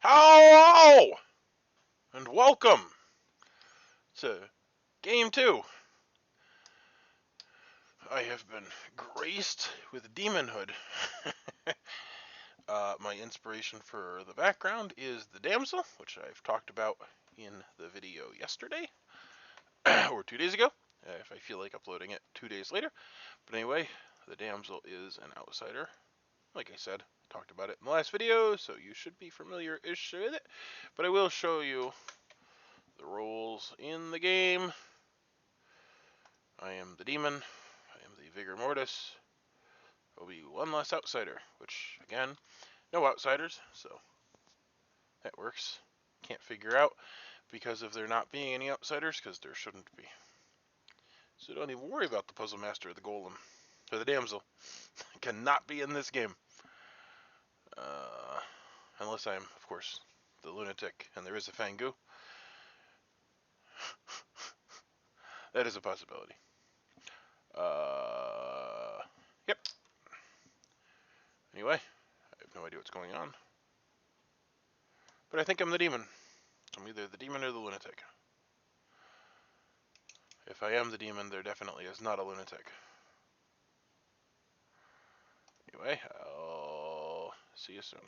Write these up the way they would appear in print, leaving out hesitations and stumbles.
Hello and welcome to Game 2. I have been graced with demonhood. My inspiration for the background is the Damsel, which I've talked about in the video yesterday, or 2 days ago, if I feel like uploading it 2 days later. But anyway, the Damsel is an outsider. Like I said, I talked about it in the last video, so you should be familiar-ish with it. But I will show you the roles in the game. I am the demon. I am the Vigormortis. There will be one less outsider, which, again, no outsiders, so that works. Can't figure out because of there not being any outsiders, because there shouldn't be. So don't even worry about the Puzzle Master or the Golem, or the Damsel. Cannot be in this game. Unless I am, of course, the lunatic, and there is a Fangu. That is a possibility. Yep. Anyway, I have no idea what's going on. But I think I'm the demon. I'm either the demon or the lunatic. If I am the demon, there definitely is not a lunatic. Anyway, I'll see you soon.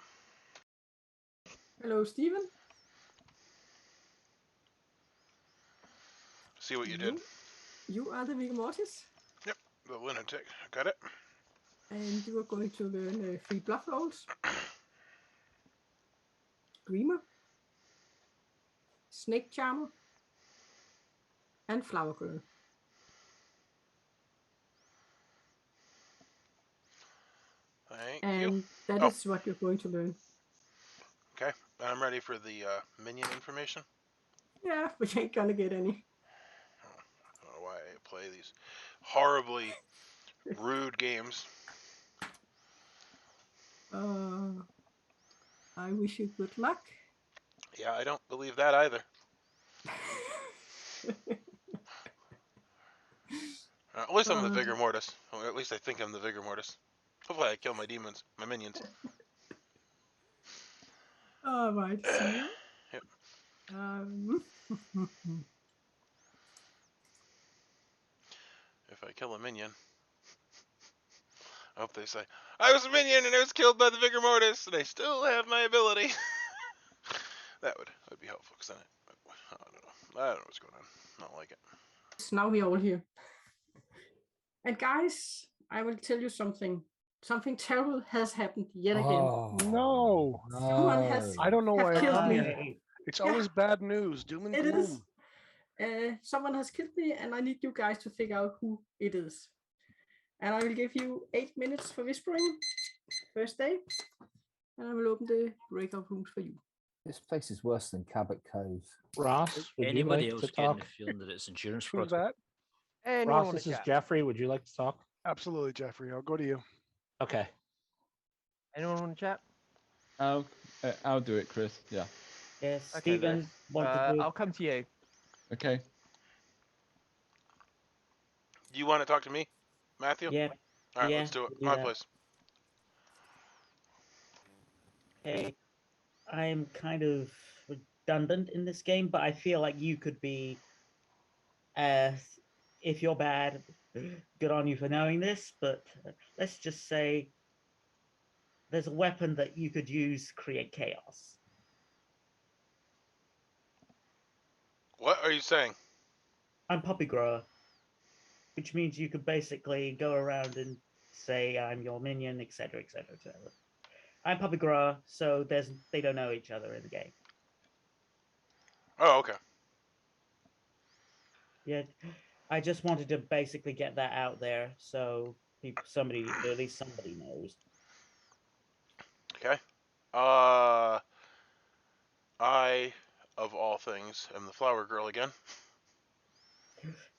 Hello, Stephen. See what you did. You are the Vigormortis. Yep, the lunatic. Got it. And you are going to learn 3 bluff rolls. Dreamer, Snake Charmer, and Flower Girl. Thank you. And that is what you're going to learn. Okay, I'm ready for the minion information. Yeah, but you ain't gonna get any. I don't know why I play these horribly rude games. I wish you good luck. Yeah, I don't believe that either. At least I'm the Vigormortis. Or at least I think I'm the Vigormortis. Hopefully I kill my demons, my minions. Alright, see you. Yep. If I kill a minion, I hope they say, I was a minion and I was killed by the Vigormortis and I still have my ability. that would be helpful, because then I don't know. I don't know what's going on. I don't like it. So now we're all here. And guys, I will tell you something. Something terrible has happened yet again. No. Someone has I don't know why killed I'm me. here. It's always bad news. Doom and gloom. It is. Someone has killed me, and I need you guys to figure out who it is. And I will give you 8 minutes for whispering. First day. And I will open the breakout rooms for you. This place is worse than Cabot Cove. Ross, would Anybody you like else to getting talk? the feeling that it's endurance Who's protocol? that? Ross, this is Jeffrey. Would you like to talk? Absolutely, Jeffrey. I'll go to you. Okay. Anyone want to chat? I'll do it, Chris. Yeah. Yes, Okay, Stephen. I'll come to you. Okay. Do you want to talk to me, Matthew? Yeah. All right, yeah, let's do it. do My that. place. Hey, I'm kind of redundant in this game, but I feel like you could be, if you're bad, good on you for knowing this, but let's just say there's a weapon that you could use to create chaos. What are you saying? I'm Puppy Grower, which means you could basically go around and say I'm your minion, etc., etc., etc. I'm Puppy Grower, so they don't know each other in the game. Oh, okay. Yeah, I just wanted to basically get that out there so at least somebody knows. Okay. I, of all things, am the flower girl again.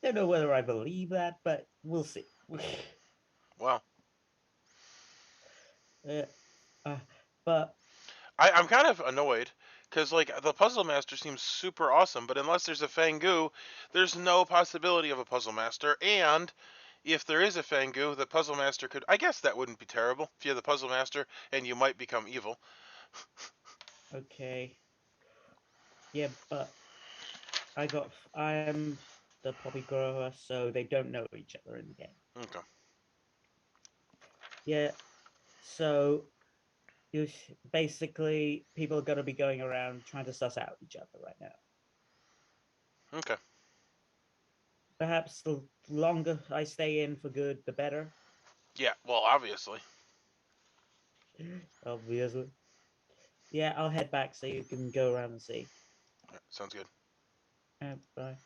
Don't know whether I believe that, but we'll see. Well, but I'm kind of annoyed because like the puzzle master seems super awesome, but unless there's a Fangu, there's no possibility of a puzzle master. And if there is a Fangu, the puzzle master could. I guess that wouldn't be terrible if you're the puzzle master and you might become evil. Okay. Yeah, but I am the poppy grower, so they don't know each other in the game. Okay. Yeah. So basically people are going to be going around trying to suss out each other right now. Okay. Perhaps the longer I stay in for good, the better. Yeah. Well, obviously. Obviously. Yeah, I'll head back so you can go around and see. Right, sounds good. Bye.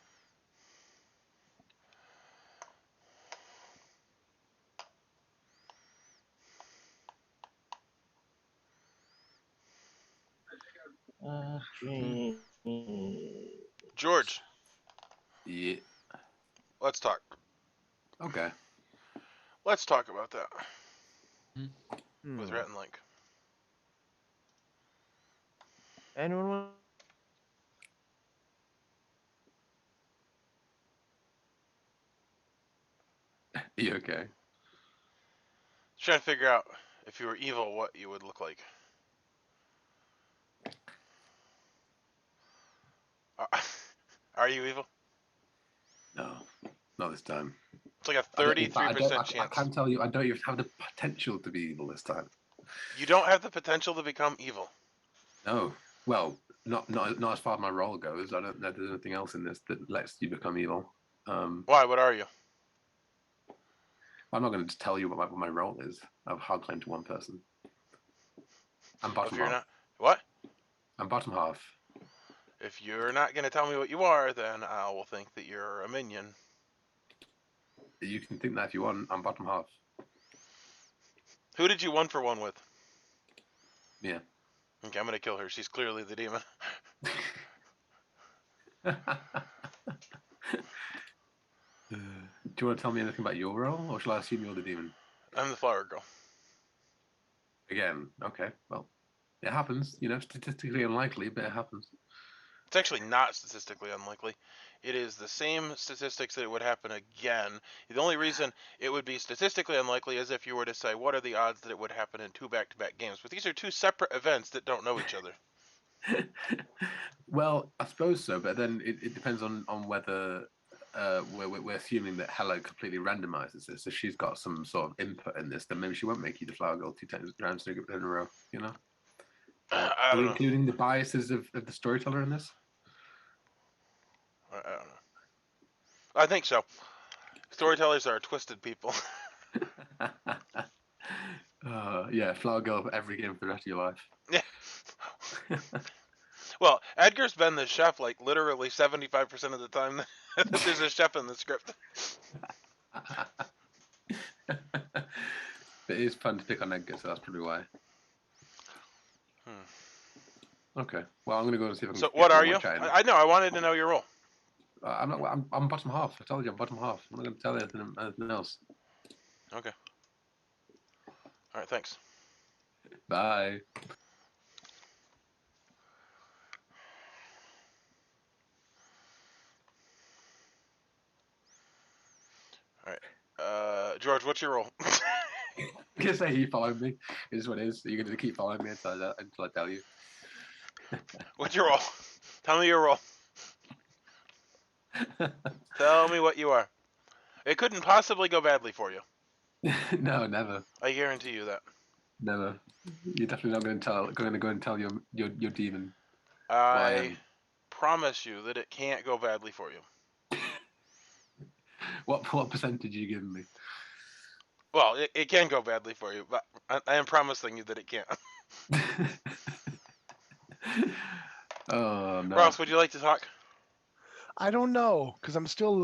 George, Yeah. let's talk. Okay. Let's talk about that with Hmm. Rhett and Link. Anyone want? You okay? Trying to figure out if you were evil, what you would look like. Are you evil? No, not this time. It's like a In fact, 33% I chance. can tell you, I don't even have the potential to be evil this time. You don't have the potential to become evil. No. Well, not as far as my role goes. I don't know if there's anything else in this that lets you become evil. Why? What are you? I'm not going to tell you what my role is. I have hard claim to one person. I'm If bottom you're half. not, what? I'm bottom half. If you're not going to tell me what you are, then I will think that you're a minion. You can think that if you want. I'm bottom half. Who did you 1-for-1 with? Yeah. Okay, I'm going to kill her. She's clearly the demon. Do you want to tell me anything about your role, or shall I assume you're the demon? I'm the flower girl. Again, okay. Well, it happens. You know, statistically unlikely, but it happens. It's actually not statistically unlikely. It is the same statistics that it would happen again. The only reason it would be statistically unlikely is if you were to say, what are the odds that it would happen in 2 back-to-back games? But these are 2 separate events that don't know each other. Well, I suppose so, but then it depends on whether we're assuming that Hello completely randomizes this. If she's got some sort of input in this, then maybe she won't make you the flower girl 2 times in a row. You know, I are we don't know. including the biases of the storyteller in this? I don't know. I think so. Storytellers are twisted people. Yeah, flower girl for every game for the rest of your life. Yeah. Well, Edgar's been the chef like literally 75% of the time that there's a chef in the script. It is fun to pick on Edgar, so that's probably why. Okay. Well, I'm gonna go and see if I can. So get what are more you? chat in. I know. I wanted to know your role. I'm not. I'm bottom half. I told you I'm bottom half. I'm not going to tell you anything else. Okay. All right. Thanks. Bye. All right. George, what's your role? You can say you followed me. It is what it is. You're going to keep following me until I tell you. What's your role? Tell me your role. Tell me what you are. It couldn't possibly go badly for you. No, never. I guarantee you that. Never. You're definitely not going to go and tell your demon. I promise you that it can't go badly for you. What percentage are you giving me? Well, it can go badly for you, but I am promising you that it can't. Oh no. Ross, would you like to talk? I don't know, because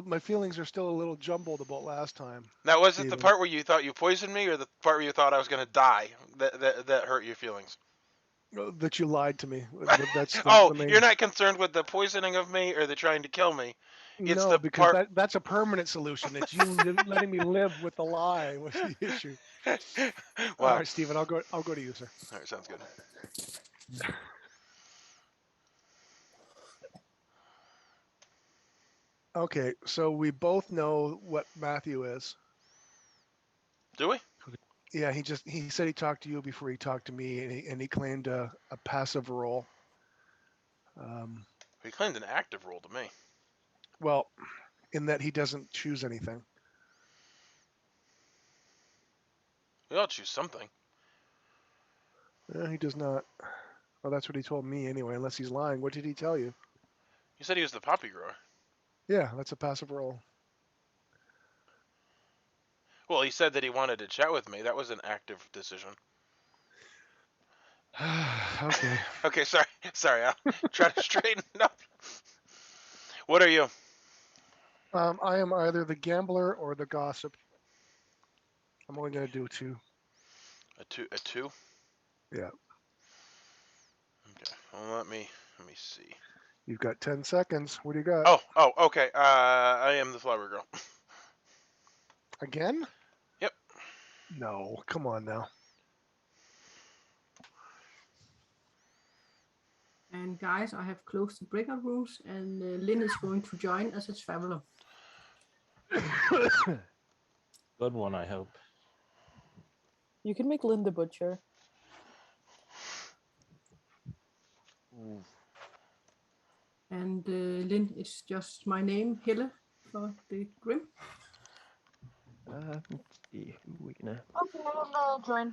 my feelings are still a little jumbled about last time. Now, was it the Steven. part where you thought you poisoned me, or the part where you thought I was going to die that hurt your feelings? That you lied to me. That's Oh, the main... you're not concerned with the poisoning of me or the trying to kill me. It's No, the because part... that's a permanent solution. It's you letting me live with the lie was the issue. Wow. All right, Steven, I'll go to you, sir. All right, sounds good. Okay, so we both know what Matthew is. Do we? Yeah, he said he talked to you before he talked to me, and he claimed a passive role. He claimed an active role to me. Well, in that he doesn't choose anything. We all choose something. He does not. Well, that's what he told me anyway, unless he's lying. What did he tell you? He said he was the poppy grower. Yeah, that's a passive role. Well, he said that he wanted to chat with me. That was an active decision. Okay. Okay, sorry. I'll try to straighten it up. What are you? I am either the gambler or the gossip. I'm only gonna do two. A two? Yeah. Okay. Well, let me see. You've got 10 seconds. What do you got? Oh, okay. I am the flower girl. Again? Yep. No, come on now. And guys, I have closed the breakout rooms, and Lynn is going to join as a traveler. Good one, I hope. You can make Lynn the butcher. And Lynn is just my name, Helle, for the Grim. Let's see who we gonna. Okay, I'll join.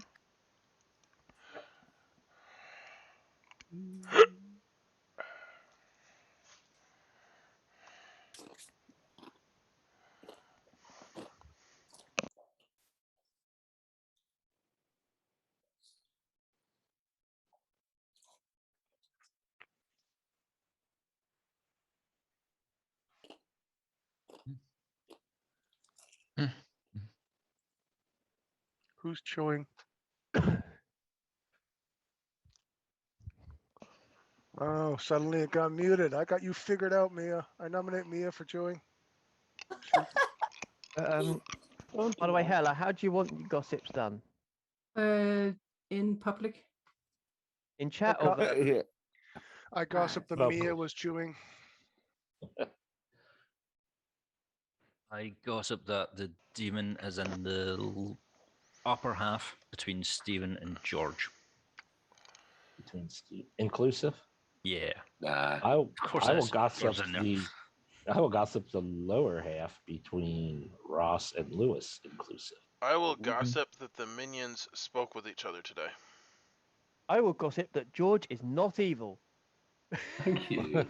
Who's chewing? Oh, suddenly it got muted. I got you figured out, Mia. I nominate Mia for chewing. By the way, Hella, how do you want your gossips done? In public. In chat or I gossiped that Vocal. Mia was chewing. I gossip that the demon is in the upper half between Stephen and George. Between inclusive? Yeah. Nah. I will George's gossip in there. I will gossip the lower half between Ross and Lewis inclusive. I will gossip that the minions spoke with each other today. I will gossip that George is not evil. Thank you.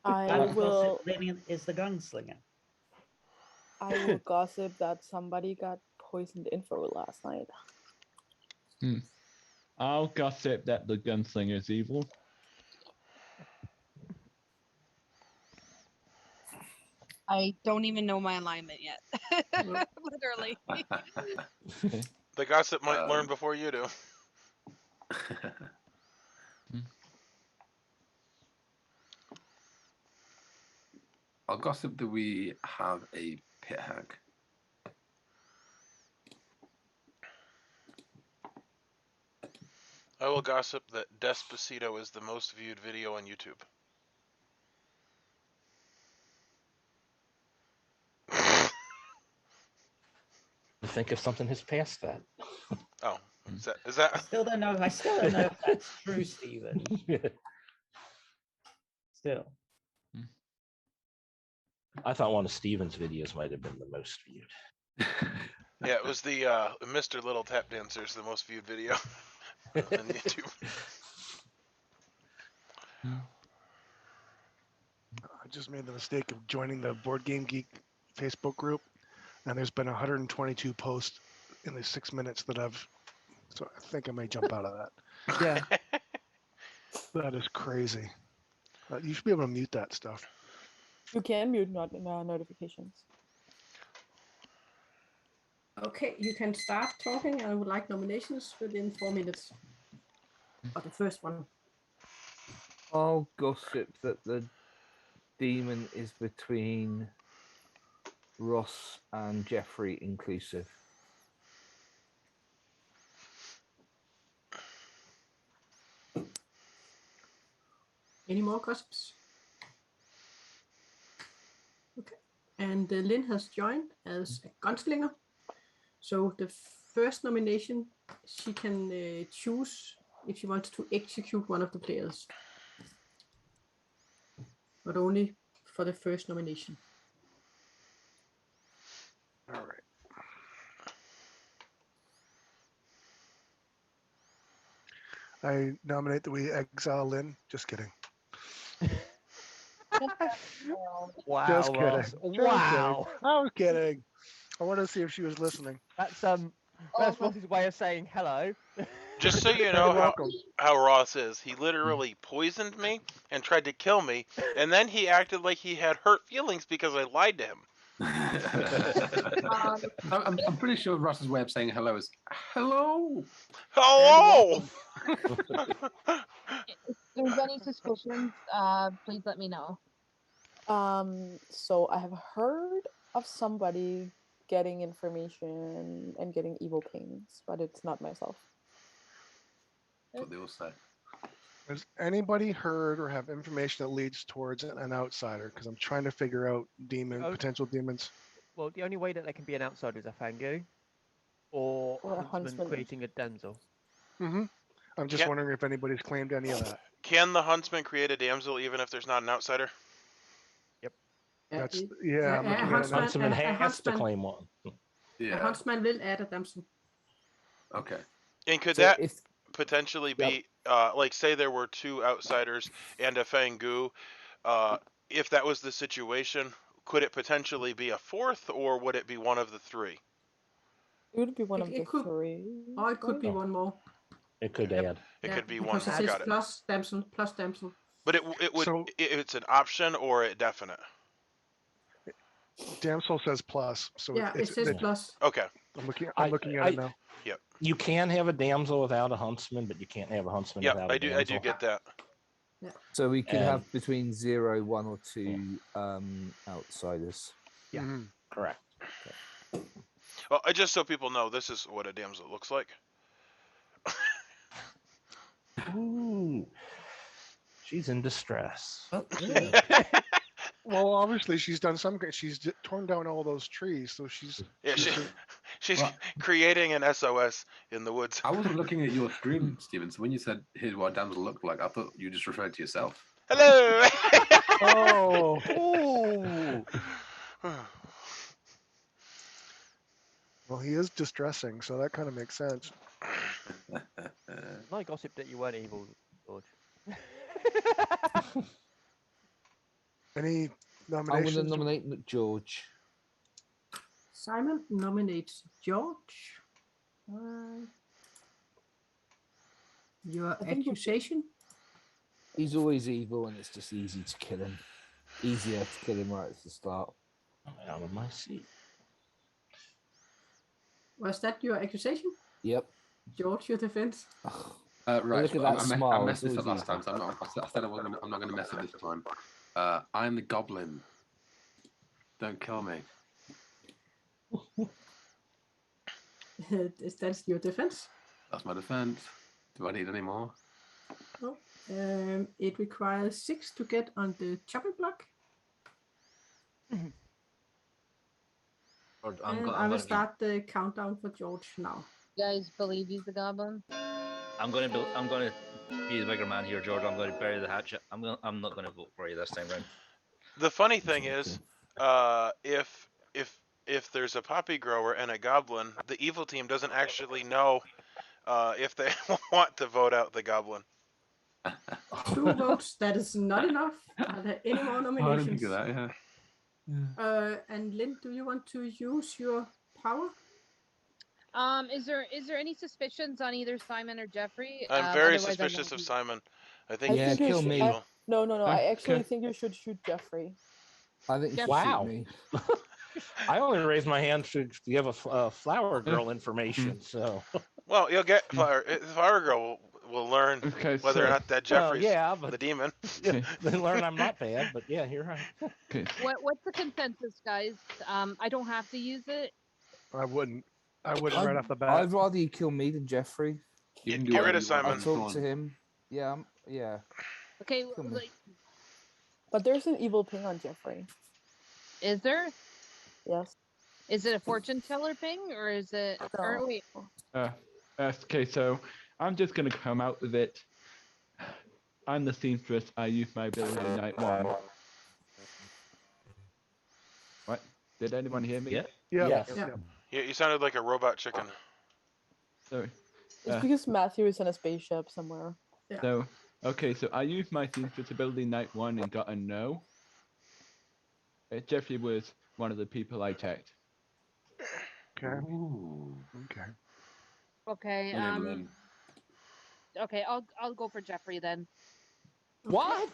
I will. Lynn is the gunslinger. I will gossip that somebody got poisoned info last night. I'll gossip that the gunslinger is evil. I don't even know my alignment yet. Literally. The gossip might learn before you do. I'll gossip that we have a pit hag. I will gossip that Despacito is the most viewed video on YouTube. I think if something has passed that. Oh, is that? I still don't know if that's true, Stephen. Still. I thought one of Steven's videos might have been the most viewed. Yeah, it was the Mr. Little Tap Dancers, the most viewed video on YouTube. I just made the mistake of joining the Board Game Geek Facebook group, and there's been 122 posts in the 6 minutes that I've. So I think I may jump out of that. Yeah. That is crazy. You should be able to mute that stuff. You can mute notifications. Okay, you can start talking. I would like nominations within 4 minutes. Or the first one. I'll gossip that the demon is between Ross and Jeffrey inclusive. Any more gossips? Okay. And Lynn has joined as a gunslinger. So the first nomination, she can choose if she wants to execute one of the players, but only for the first nomination. All right. I nominate that we exile Lynn. Just kidding. Wow, Just kidding. Ross. Just Wow. kidding. I was kidding. I wanted to see if she was listening. That's Ross's way of saying hello. Just so you know how Ross is, he literally poisoned me and tried to kill me, and then he acted like he had hurt feelings because I lied to him. I'm pretty sure Ross's way of saying hello is hello. Hello. If there's any suspicions, please let me know. So I have heard of somebody getting information and getting evil pings, but it's not myself. That's what they all say. Has anybody heard or have information that leads towards an outsider? Because I'm trying to figure out potential demons. Well, the only way that they can be an outsider is a Fangu or a Huntsman Huntsman. creating a Damsel. Mm-hmm. I'm just wondering if anybody's claimed any of that. Can the Huntsman create a Damsel even if there's not an outsider? Yep. That's I'm looking at it now. Huntsman has to claim one. A Huntsman will add a Damsel. Okay. And could that potentially be, like, say there were 2 outsiders and a Fangu, if that was the situation, could it potentially be a 4th, or would it be one of the 3? It would be one of the 3. Or it could be one more. It could add. It could be one because more. It says Got it. plus Damsel, plus Damsel. But it's an option or a definite? Damsel says plus, so yeah, it says plus. Okay. I'm looking at it now. Yep. You can have a Damsel without a Huntsman, but you can't have a Huntsman without a Damsel. I do get that. Yeah. So we could have between 0, 1, or 2 outsiders. Yeah. Mm-hmm. Correct. Okay. Well, just so people know, this is what a Damsel looks like. Ooh. She's in distress. Well, obviously she's done some. She's torn down all those trees, so she's she's creating an SOS in the woods. I wasn't looking at your screen, Stephen. So when you said here's what a damsel looked like, I thought you just referred to yourself. Hello. Oh. Well, he is distressing, so that kind of makes sense. I gossip that you weren't evil, George. Any nominations? I'm going to nominate George. Simon nominates George. Your accusation? He's always evil, and it's just easy to kill him. Easier to kill him right at the start. I'm out of my seat. Was that your accusation? Yep. George, your defense? Right. Look at that smile. I messed this up last time, so I said I'm not going to mess it this time. I'm the goblin. Don't kill me. Is that your defense? That's my defense. Do I need any more? No. It requires 6 to get on the chopping block. I will start the countdown for George now. You guys believe he's the goblin? I'm going to be the bigger man here, George. I'm going to bury the hatchet. I'm not going to vote for you this time round. The funny thing is, if there's a poppy grower and a goblin, the evil team doesn't actually know if they want to vote out the goblin. 2 votes, that is not enough. Are there any more nominations? I didn't think of that, yeah. And Lynn, do you want to use your power? Is there any suspicions on either Simon or Jeffrey? I'm very suspicious of Simon. I think yeah, kill me. No. I actually think you should shoot Jeffrey. I think you should shoot me. I only raised my hand to give a flower girl information. So. Well, you'll get flower girl. Will learn whether or not that Jeffrey's the demon. Yeah, they learn I'm not bad, but yeah, you're right. Okay. What's the consensus, guys? I don't have to use it. I wouldn't right off the bat. I'd rather you kill me than Jeffrey. Get rid of Simon. I'll talk to him. Yeah. Okay. But there's an evil ping on Jeffrey. Is there? Yes. Is it a fortune teller thing, or is it? Or wait. Okay, so I'm just gonna come out with it. I'm the seamstress. I use my ability night 1. What? Did anyone hear me? Yeah. Yes. Yes. Yeah, you sounded like a robot chicken. Sorry. It's because Matthew is in a spaceship somewhere. Yeah. So, okay, so I used my seamstress ability night 1 and got a no. Jeffrey was one of the people I checked. Okay. Ooh. Okay. Okay. Then. Okay, I'll go for Jeffrey then. What?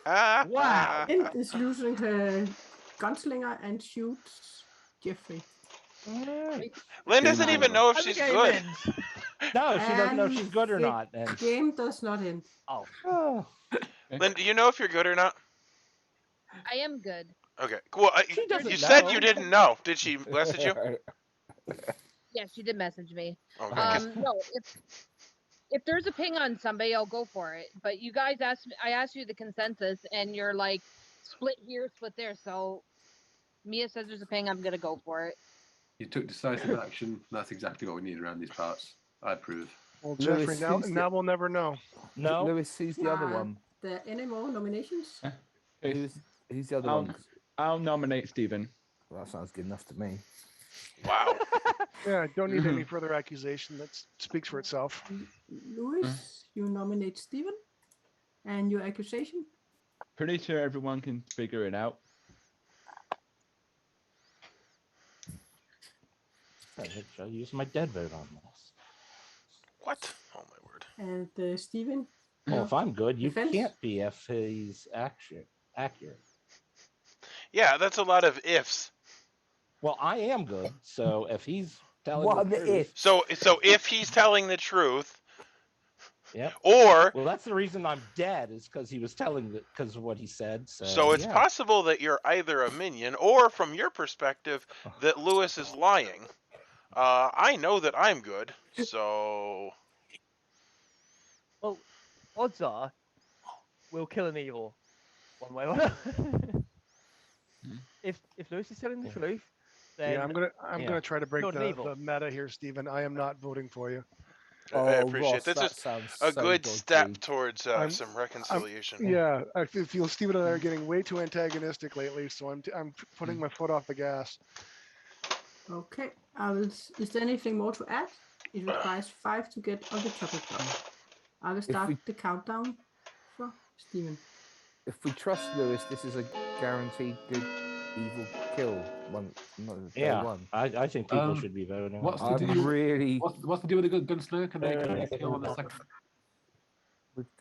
Wow. Int is losing her gunslinger and shoots Jeffrey. All right. Lynn doesn't even know if And the she's game good. ends. No, she doesn't know if she's good or the not. And game does not end. oh, Lynn, do you know if you're good or not? I am good. Okay. Well, she doesn't you know. said you didn't know. Did she message you? Yeah, she did message me. Okay. 'cause- No, if there's a ping on somebody, I'll go for it. But you guys I asked you the consensus, and you're like split here, split there. So Mia says there's a ping. I'm gonna go for it. You took decisive action. That's exactly what we need around these parts. I approve. Well, Lewis, Jeffrey, now, who's the- now we'll never know. no. Lewis, who's the other one? There any more nominations? Okay, Who's the other I'll, one? I'll nominate Stephen. Well, that sounds good enough to me. Wow. Yeah, don't need any further accusation. That speaks for itself. Louis, you nominate Stephen. And your accusation? Pretty sure everyone can figure it out. I think I'll use my dead vote on this. What? Oh my word. And Stephen? Well, if I'm good, you Defense? can't be if he's accurate. Yeah, that's a lot of ifs. Well, I am good, so if he's telling What the are the truth, ifs? So if he's telling the truth, yep. or Well, that's the reason I'm dead is because he was telling because of what he said. so it's yeah. possible that you're either a minion or, from your perspective, that Lewis is lying. I know that I'm good, so Well, odds are we'll kill an evil one way or another. if Lewis is telling the truth, then Yeah, I'm gonna try to break Not an evil. the meta here, Stephen. I am not voting for you. I appreciate Ross, it. That's that just sounds a so good dodgy. step towards I'm- some reconciliation. Yeah, I feel Stephen and I are getting way too antagonistic lately, so I'm putting my foot off the gas. Okay. Is there anything more to add? It requires 5 to get on the topic done. I will start the countdown for Stephen. If we trust Lewis, this is a guaranteed good evil kill. Day Yeah, one. I think people should be voting. What's on the it. deal? really. What's the deal with the gunslinger? Can they kill on the second?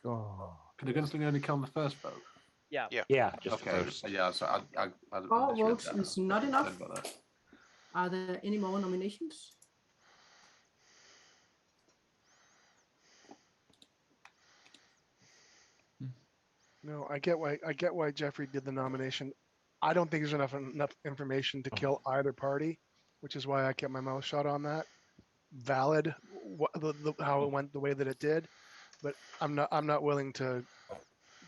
Oh. Can the gunslinger only kill on the first vote? Yeah. Yeah, just Okay. first. Yeah. So I 4 misread votes that. is not enough. Sorry about that. Are there any more nominations? No, I get why Jeffrey did the nomination. I don't think there's enough information to kill either party, which is why I kept my mouth shut on that. Valid, how it went the way that it did, but I'm not willing to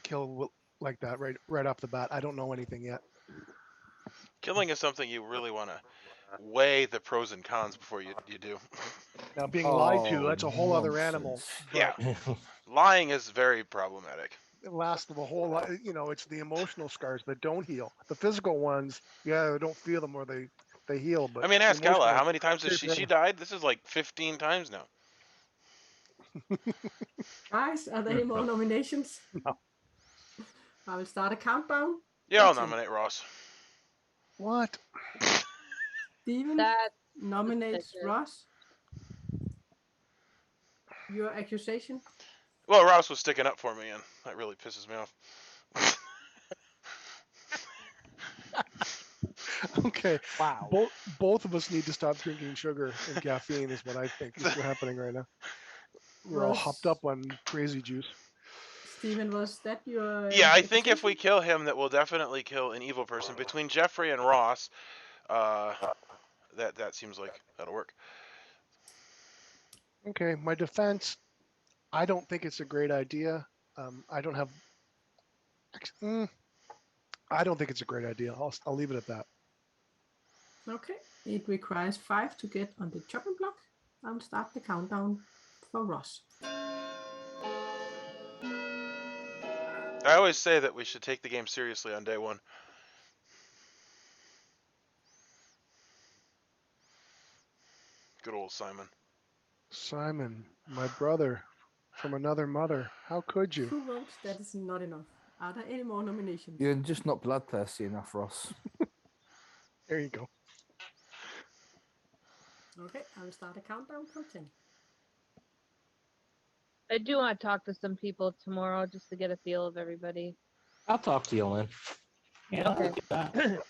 kill like that right off the bat. I don't know anything yet. Killing is something you really want to weigh the pros and cons before you do. Now being lied to, that's a whole other animal. Yeah, lying is very problematic. It lasts the whole life. It's the emotional scars that don't heal. The physical ones, yeah, they don't feel them or they heal. But I mean, ask Ella, emotional- how many times has she died? This is like 15 times now. Guys, are there any more nominations? No. I will start a countdown. Yeah, I'll nominate Ross. What? Stephen That nominates Ross. Your accusation? Well, Ross was sticking up for me, and that really pisses me off. Okay. Wow. Both of us need to stop drinking sugar and caffeine is what I think is happening right now. We're all hopped up on crazy juice. Stephen, was that your Yeah, I think if accusation? we kill him, that we'll definitely kill an evil person. Between Jeffrey and Ross, that seems like that'll work. Okay, my defense, I don't think it's a great idea. I don't think it's a great idea. I'll leave it at that. Okay, it requires 5 to get on the chopping block. I'll start the countdown for Ross. I always say that we should take the game seriously on day one. Good old Simon. Simon, my brother from another mother. How could you? 2 votes, that is not enough. Are there any more nominations? You're just not bloodthirsty enough, Ross. There you go. Okay, I will start a countdown from 10. I do want to talk to some people tomorrow just to get a feel of everybody. I'll talk to you, Lynn. Yeah, Okay. I'll get that.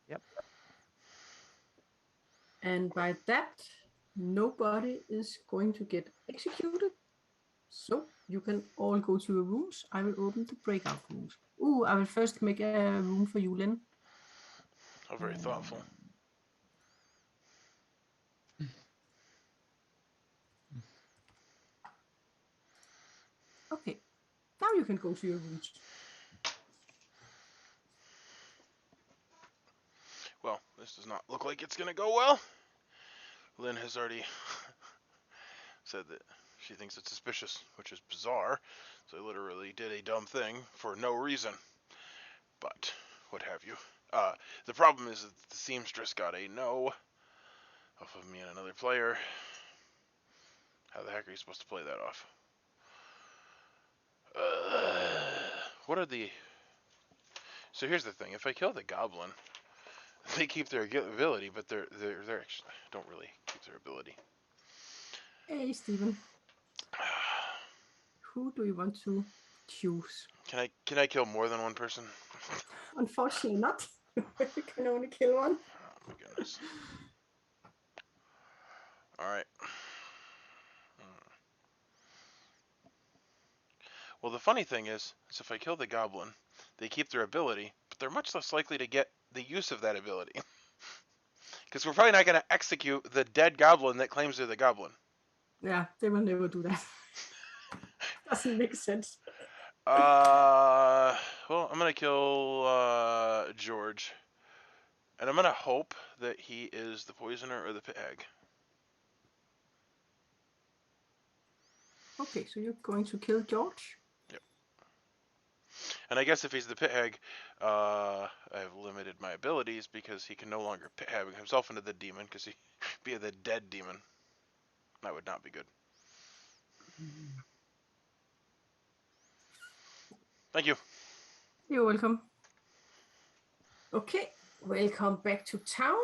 Yep. And by that, nobody is going to get executed. So you can all go to your rooms. I will open the breakout rooms. Ooh, I will first make a room for you, Lynn. How very thoughtful. Okay, now you can go to your rooms. Well, this does not look like it's going to go well. Lynn has already said that she thinks it's suspicious, which is bizarre. So I literally did a dumb thing for no reason. But what have you. The problem is that the Seamstress got a no off of me and another player. How the heck are you supposed to play that off? What are the... So here's the thing. If I kill the goblin, they keep their ability, but they're actually don't really keep their ability. Hey, Steven. Who do you want to choose? Can I kill more than one person? Unfortunately not. You can only kill one. Oh my goodness. Alright. Well, the funny thing is if I kill the goblin, they keep their ability, but they're much less likely to get the use of that ability. Because we're probably not going to execute the dead goblin that claims they're the goblin. Yeah, they will never do that. Doesn't make sense. Well, I'm going to kill George. And I'm going to hope that he is the poisoner or the pit hag. Okay, so you're going to kill George? Yep. And I guess if he's the pit hag, I've limited my abilities because he can no longer pit hag himself into the demon because he'd be the dead demon. That would not be good. Thank you. You're welcome. Okay, welcome back to town.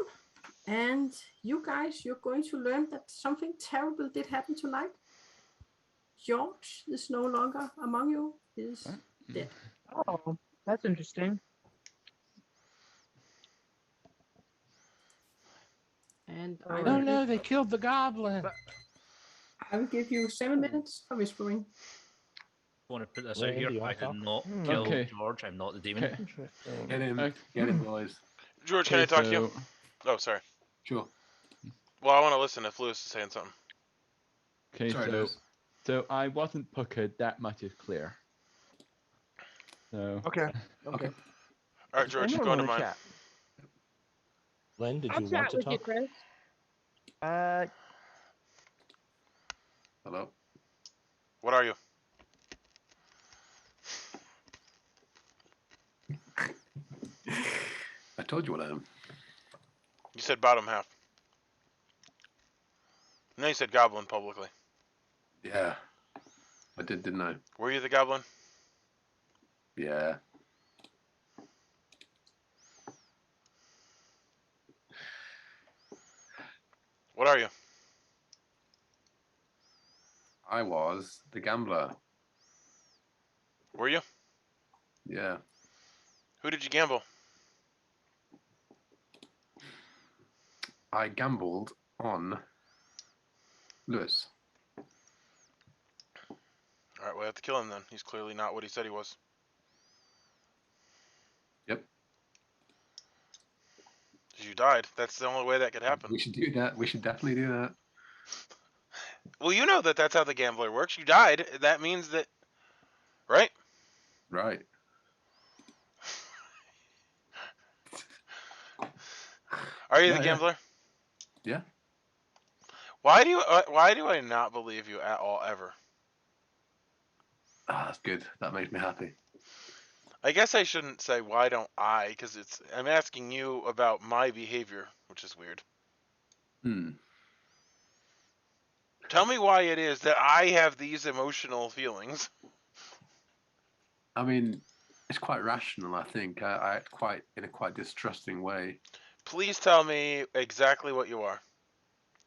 And you guys, you're going to learn that something terrible did happen tonight. George is no longer among you. He's dead. Oh, that's interesting. And Oh no, they killed the goblin. I will give you 7 minutes for whispering. I want to put this Lynn, out here. do you I wanna did talk? not kill Okay. George. I'm not the demon. Okay. Get him, boys. George, can I talk to you? So, Oh, sorry. Sure. Well, I want to listen if Lewis is saying something. okay, Sorry, so Lewis. so I wasn't puckered. That much is clear. So Okay. Okay. All right, Is George, anyone go on into the mine. chat? Lynn, did I'll you chat want to with you, talk? Chris. Hello. What are you? I told you what I am. You said bottom half. No, you said goblin publicly. Yeah. I did, didn't I? Were you the goblin? Yeah. What are you? I was the gambler. Were you? Yeah. Who did you gamble? I gambled on Lewis. All right, we have to kill him then. He's clearly not what he said he was. Yep. You died. That's the only way that could happen. We should do that. We should definitely do that. Well, you know that that's how the gambler works. You died. That means that, right? Right. Are you Yeah, the yeah. gambler? Yeah. Why do I not believe you at all ever? Ah, that's good. That makes me happy. I guess I shouldn't say why don't I, because I'm asking you about my behavior, which is weird. Tell me why it is that I have these emotional feelings. I mean, it's quite rational. I think I act in a quite distrusting way. Please tell me exactly what you are.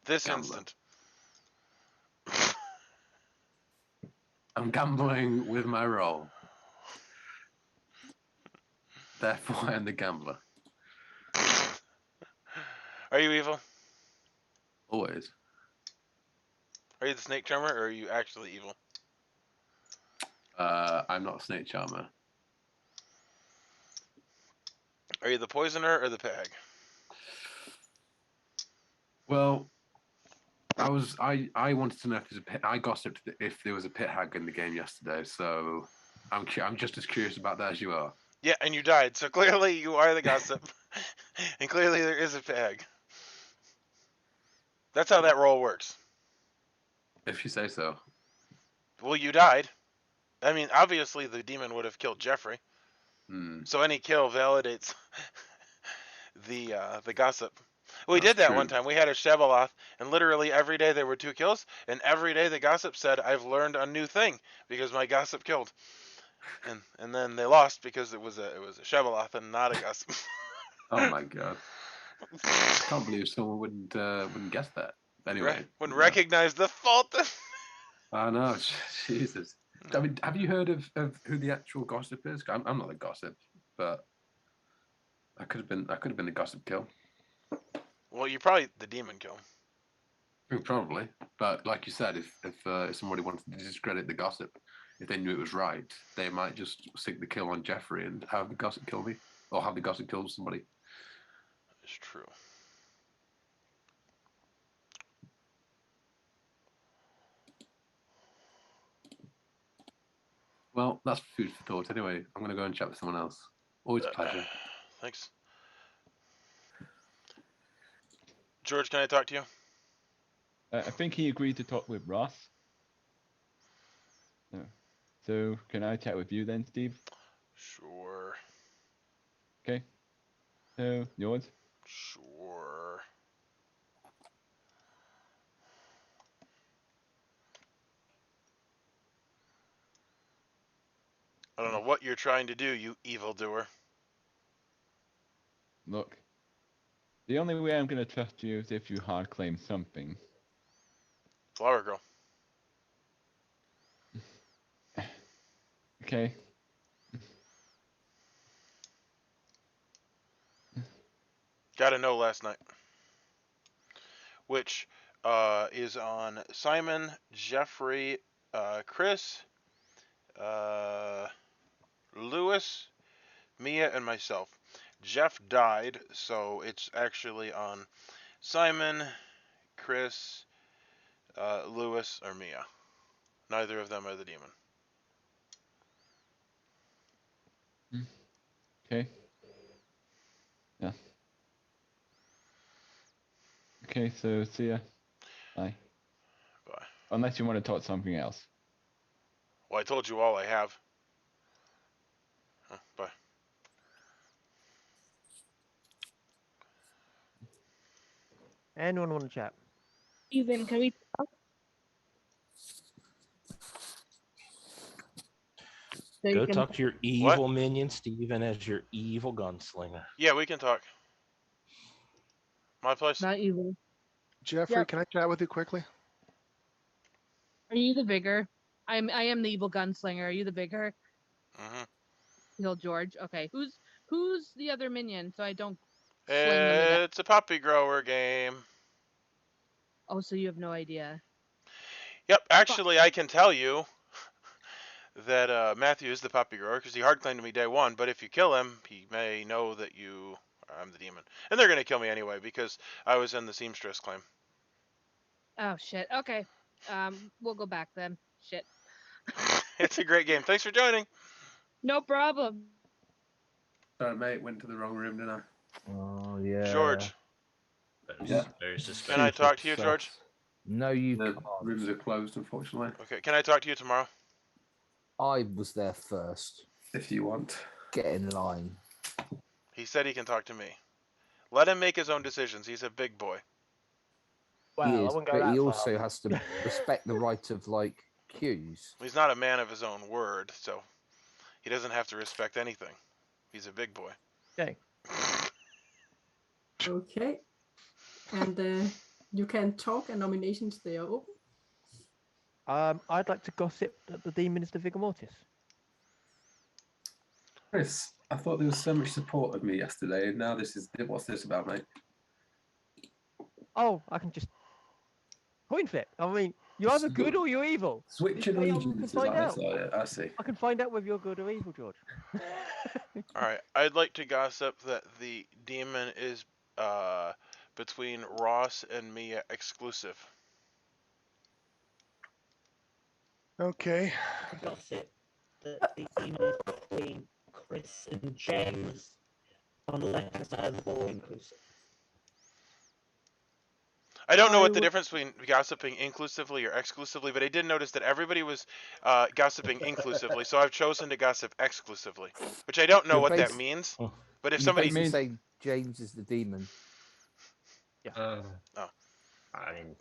This Gambler. instant. I'm gambling with my role. Therefore, I am the gambler. Are you evil? Always. Are you the snake charmer, or are you actually evil? I'm not a snake charmer. Are you the poisoner or the pig hag? Well, I wanted to know if there's a pit. I gossiped if there was a pit hag in the game yesterday, so I'm just as curious about that as you are. Yeah, and you died, so clearly you are the gossip, and clearly there is a pig hag. That's how that roll works. If you say so. Well, you died. I mean, obviously the demon would have killed Jeffrey. So any kill validates the gossip. We did that one time. We had a Shebeloth, and literally every day there were 2 kills, and every day the gossip said, "I've learned a new thing because my gossip killed." And then they lost because it was a Shebeloth and not a gossip. Oh my god! I can't believe someone wouldn't guess that. Anyway, wouldn't recognize the fault. I know, Jesus. I mean, have you heard of who the actual gossip is? I'm not a gossip, but I could have been the gossip kill. Well, you're probably the demon kill. Probably, but like you said, if somebody wanted to discredit the gossip, if they knew it was right, they might just stick the kill on Jeffrey and have the gossip kill me, or have the gossip kill somebody. It's true. Well, that's food for thought. Anyway, I'm going to go and chat with someone else. Always a pleasure. Thanks. George, can I talk to you? I think he agreed to talk with Ross. No. So can I chat with you then, Steve? Sure. Okay. So yours? Sure. I don't know what you're trying to do, you evildoer. Look, the only way I'm going to trust you is if you hard claim something. Flower girl. Okay. Got to know last night. Which is on Simon, Jeffrey, Chris, Lewis, Mia, and myself. Jeff died, so it's actually on Simon, Chris, Lewis, or Mia. Neither of them are the demon. Okay. Yeah. Okay, so see ya. Bye. Bye. Unless you want to talk something else. Well, I told you all I have. Bye. Anyone want to chat? Ethan, can we talk? So Go you can... talk to your evil minion, Steven, as your evil gunslinger. Yeah, we can talk. My place. Not evil. Jeffrey, can I chat with you quickly? Are you the vigor? I am the evil gunslinger. Are you the vigor? Kill George. Okay. Who's the other minion? So I don't sling them to death. It's a puppy grower game. Oh, so you have no idea. Yep, actually, I can tell you that Matthew is the puppy grower because he hard claimed me day 1. But if you kill him, he may know that I'm the demon, and they're gonna kill me anyway because I was in the Seamstress claim. Oh shit. Okay. We'll go back then. Shit. It's a great game. Thanks for joining. No problem. Sorry, mate. Went to the wrong room, didn't I? Oh yeah. George. Yeah. Very Can I suspicious. talk to you, George? No, you The can't. rooms are closed, unfortunately. Okay, can I talk to you tomorrow? I was there first. If you want. Get in line. He said he can talk to me. Let him make his own decisions. He's a big boy. Well, He I is, wouldn't go but that he far. also has to respect the right of like cues. He's not a man of his own word, so he doesn't have to respect anything. He's a big boy. Okay. Okay. And you can talk, and nominations, they are open. I'd like to gossip that the demon is the Vigormortis. Chris, I thought there was so much support of me yesterday, and now what's this about, mate? Oh, I can just coin flip. I mean, you're either good or you're evil. Switching This way I can allegiances, find out. I see. I can find out whether you're good or evil, George. Alright, I'd like to gossip that the demon is between Ross and Mia exclusive. Okay. Gossip that the demon is between Chris and James on the left-hand side of the ball, inclusive. I don't know I what the would- difference between gossiping inclusively or exclusively, but I did notice that everybody was gossiping inclusively, so I've chosen to gossip exclusively, which I don't know You're what that basi- means. But if You're somebody basically saying James is the demon. Oh. I mean,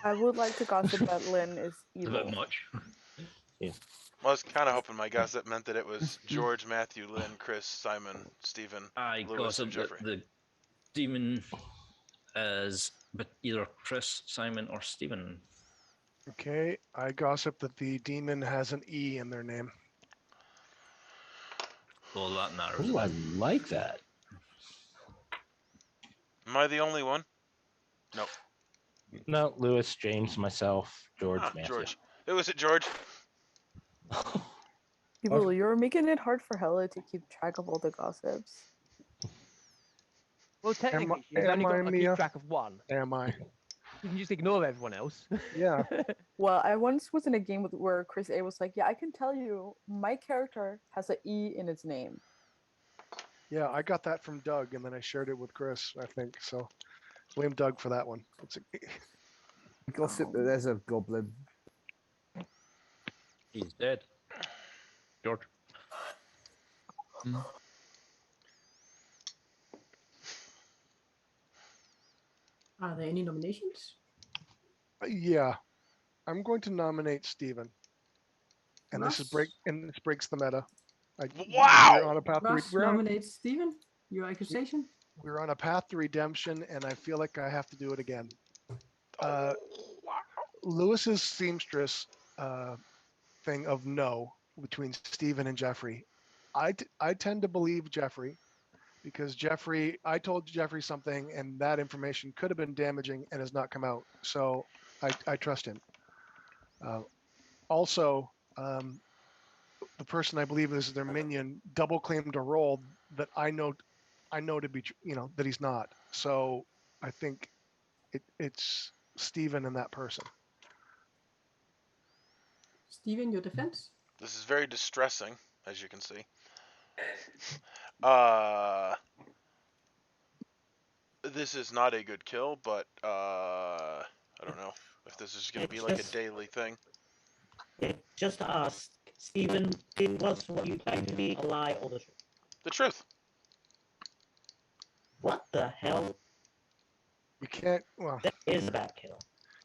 I would like to gossip that Lynn is it's a evil. bit much. I was kind of hoping my gossip meant that it was George, Matthew, Lynn, Chris, Simon, Stephen, I Lewis, and gossip that Jeffrey. the demon is but either Chris, Simon, or Stephen. Okay. I gossip that the demon has an E in their name. Well, that narrows Ooh, it I down. like that. Am I the only one? No. No, Lewis, James, myself, George, Matthew. George. Who is it, George? People, you're making it hard for Hella to keep track of all the gossips. Well, technically, she's only got to keep track of one. Am I? You can just ignore everyone else. Yeah. Well, I once was in a game where Chris A was like, yeah, I can tell you my character has an E in its name. Yeah, I got that from Doug, and then I shared it with Chris, I think. So blame Doug for that one. It's Gossip that there's a goblin. He's dead. George. Are there any nominations? Yeah, I'm going to nominate Steven. And this breaks the meta. Wow! We're on a path Ross nominates Stephen. Your accusation? we're on a path to redemption, and I feel like I have to do it again. Lewis's Seamstress thing of no between Stephen and Jeffrey. I tend to believe Jeffrey because I told Jeffrey something, and that information could have been damaging and has not come out. So I trust him. Also, the person I believe is their minion double claimed a role that I know to be, that he's not. So I think it's Stephen and that person. Stephen, your defense? This is very distressing, as you can see. This is not a good kill, but I don't know if this is going to be like a daily thing. Yeah, just to ask, Stephen, was what you claim to be a lie or the truth? The truth. What the hell? We can't. Well, that is a bad kill.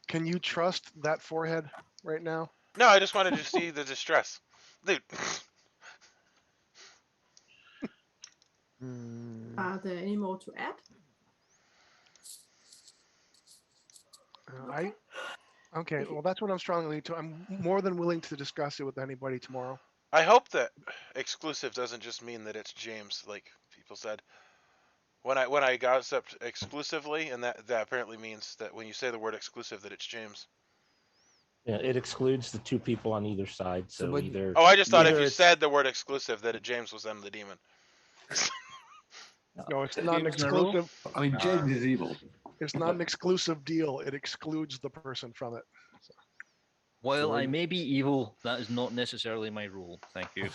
Can you trust that forehead right now? No, I just wanted to see the distress, dude. Are there any more to add? Okay, well, that's what I'm strongly leaning to. I'm more than willing to discuss it with anybody tomorrow. I hope that exclusive doesn't just mean that it's James, like people said. When I gossiped exclusively, and that apparently means that when you say the word exclusive, that it's James. Yeah, it excludes the two people on either side. So either. Oh, I just thought if you said the word exclusive, that James was then the demon. No, it's not an exclusive. I mean, James is evil. It's not an exclusive deal. It excludes the person from it. So. While I may be evil, that is not necessarily my rule. Thank you.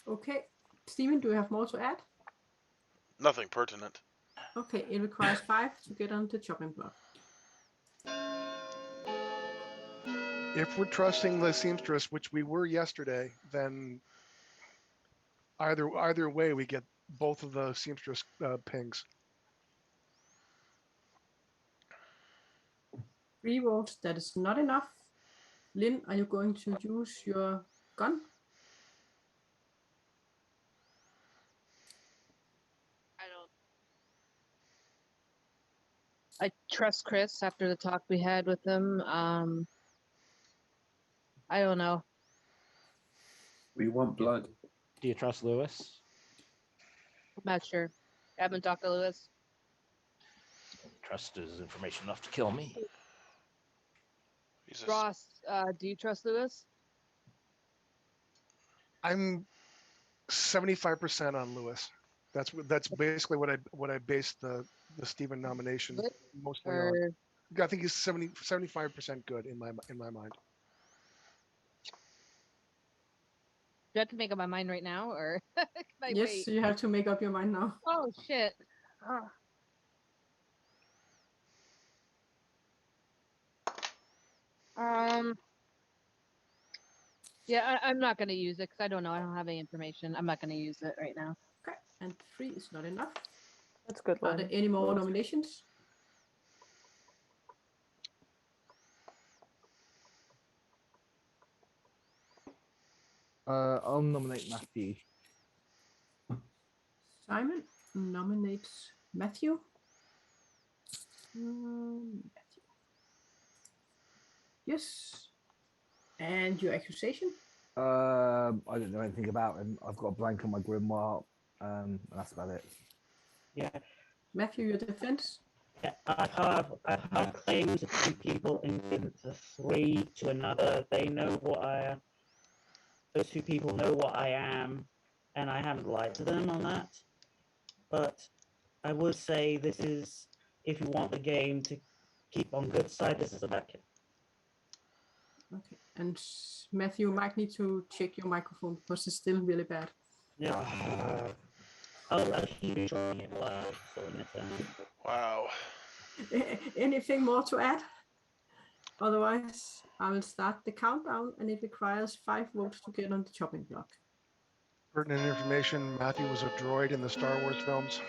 Okay. Stephen, do you have more to add? Nothing pertinent. Okay, it requires 5 to get on the chopping block. If we're trusting the Seamstress, which we were yesterday, then either way we get both of the Seamstress pings. 3 volts, that is not enough. Lynn, are you going to use your gun? I trust Chris after the talk we had with him. I don't know. We want blood. Do you trust Lewis? I'm not sure. I haven't talked to Lewis. Trust his information enough to kill me. Jesus. Ross, do you trust Lewis? I'm 75% on Lewis. That's basically what I based the Steven nomination Good? mostly Or on. I think he's 75% good in my mind. do I have to make up my mind right now, or can I Yes, wait? you have to make up your mind now. Oh shit. Yeah, I'm not gonna use it because I don't know. I don't have any information. I'm not gonna use it right now. Okay, and 3 is not enough. That's good. Are there any more nominations? I'll nominate Matthew. Simon nominates Matthew. Matthew. Yes. And your accusation? I don't know anything about him. I've got a blank on my grimoire, and that's about it. Yeah. Matthew, your defense? Yeah, I've had claims to 2 people and given to 3 to another. They know what I am. Those 2 people know what I am, and I haven't lied to them on that. But I would say this is, if you want the game to keep on good side, this is a bad kill. Okay. And Matthew, you might need to check your microphone because it's still really bad. Yeah. I'll keep trying it while sorting it out. Wow. Anything more to add? Otherwise, I will start the countdown, and it requires 5 votes to get on the chopping block. Pertinent information, Matthew was a droid in the Star Wars films.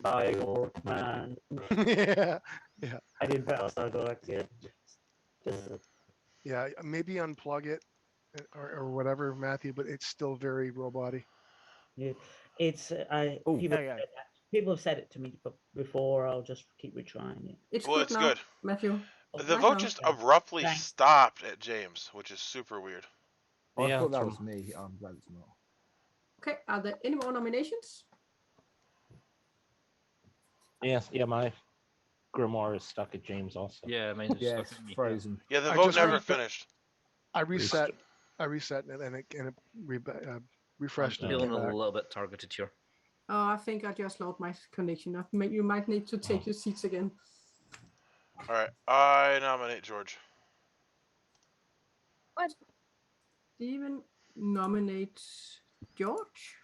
By your man. yeah. I did Battlestar Galactica. Yeah, maybe unplug it or whatever, Matthew, but it's still very robot-y. Yeah, it's people have said it to me before. I'll just keep retrying it. It's Well, good it's now, good. Matthew. The Right vote now. just abruptly Thanks. stopped at James, which is super weird. I Yeah, thought that was me. I'm glad it's not. Okay, are there any more nominations? Yeah, my grimoire is stuck at James also. Yeah, mine is Yeah, stuck it's in me. frozen. Yeah, the I vote just never re- finished. I reset and it refreshed. I'm and it feeling came a back. little bit targeted here. Oh, I think I just lost my connection. You might need to take your seats again. All right, I nominate George. What? Steven nominates George.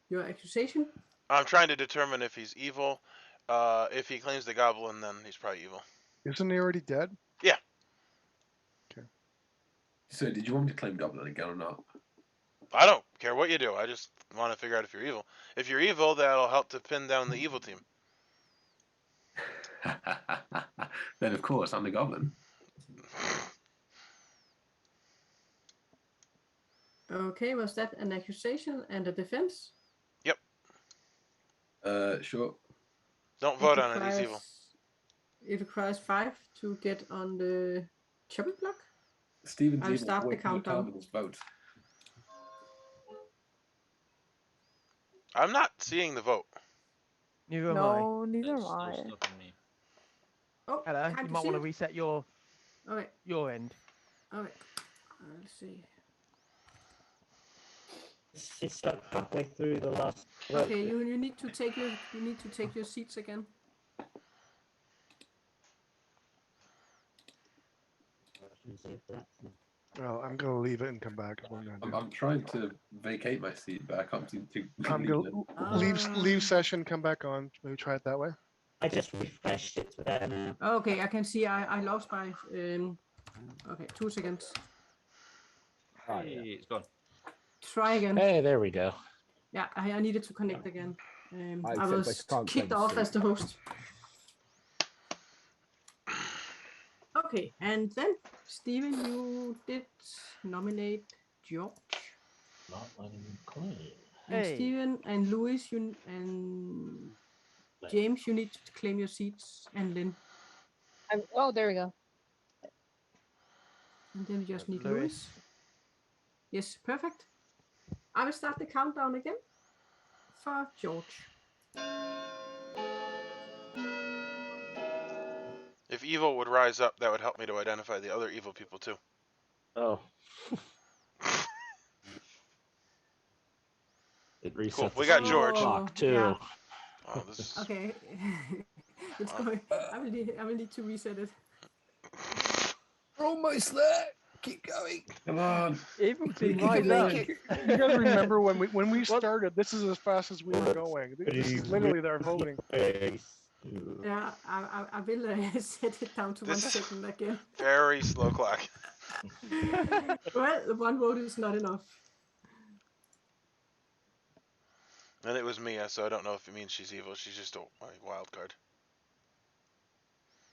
Your accusation? I'm trying to determine if he's evil. If he claims the goblin, then he's probably evil. Isn't he already dead? Yeah. Okay. So, did you want me to claim Goblin again or not? I don't care what you do. I just want to figure out if you're evil. If you're evil, that'll help to pin down the evil team. Then, of course, I'm the Goblin. Okay, was that an accusation and a defense? Yep. Sure. Don't vote on it. He's evil. It requires 5 to get on the chopping block. Steven's I'll evil. start the Wait till countdown. Carnival's vote. I'm not seeing the vote. Neither am I. No, neither am It's still I. stuck in me. Oh, Hello, can't you might see want to it? reset your Okay, end. okay. Let's see. It's stuck halfway through the last. Okay, you need to take your seats again. Well, I'm gonna leave it and come back. Is what I'm gonna do. I'm trying to vacate my seat, but I can't seem to. I'm gonna leave session, come back on. Maybe try it that way. I just refreshed it. Okay, I can see I lost my. Okay, 2 seconds. Hey, it's gone. Try again. Hey, there we go. Yeah, I needed to connect again. I Except was I can't kicked claim off seat. as the host. Okay, and then Steven, you did nominate George. Not letting me claim. And Hey. Steven and Louis, you and James, you need to claim your seats, and Lynn. Oh, there we go. And then we just need Louis. Louis. Yes, perfect. I will start the countdown again for George. If evil would rise up, that would help me to identify the other evil people too. Oh. It resets Cool. We the got speed George. clock too. Yeah. Oh, this is... Okay. It's going. I will need to reset it. We're almost there. Keep going. Come on. Evil You team, guys right remember- done. you guys remember when we started? This is as fast as we were going. This is literally their voting. Yeah, I will set it down to 1 This is- second again. Very slow clock. Well, 1 vote is not enough. And it was Mia, so I don't know if it means she's evil. She's just a wild card.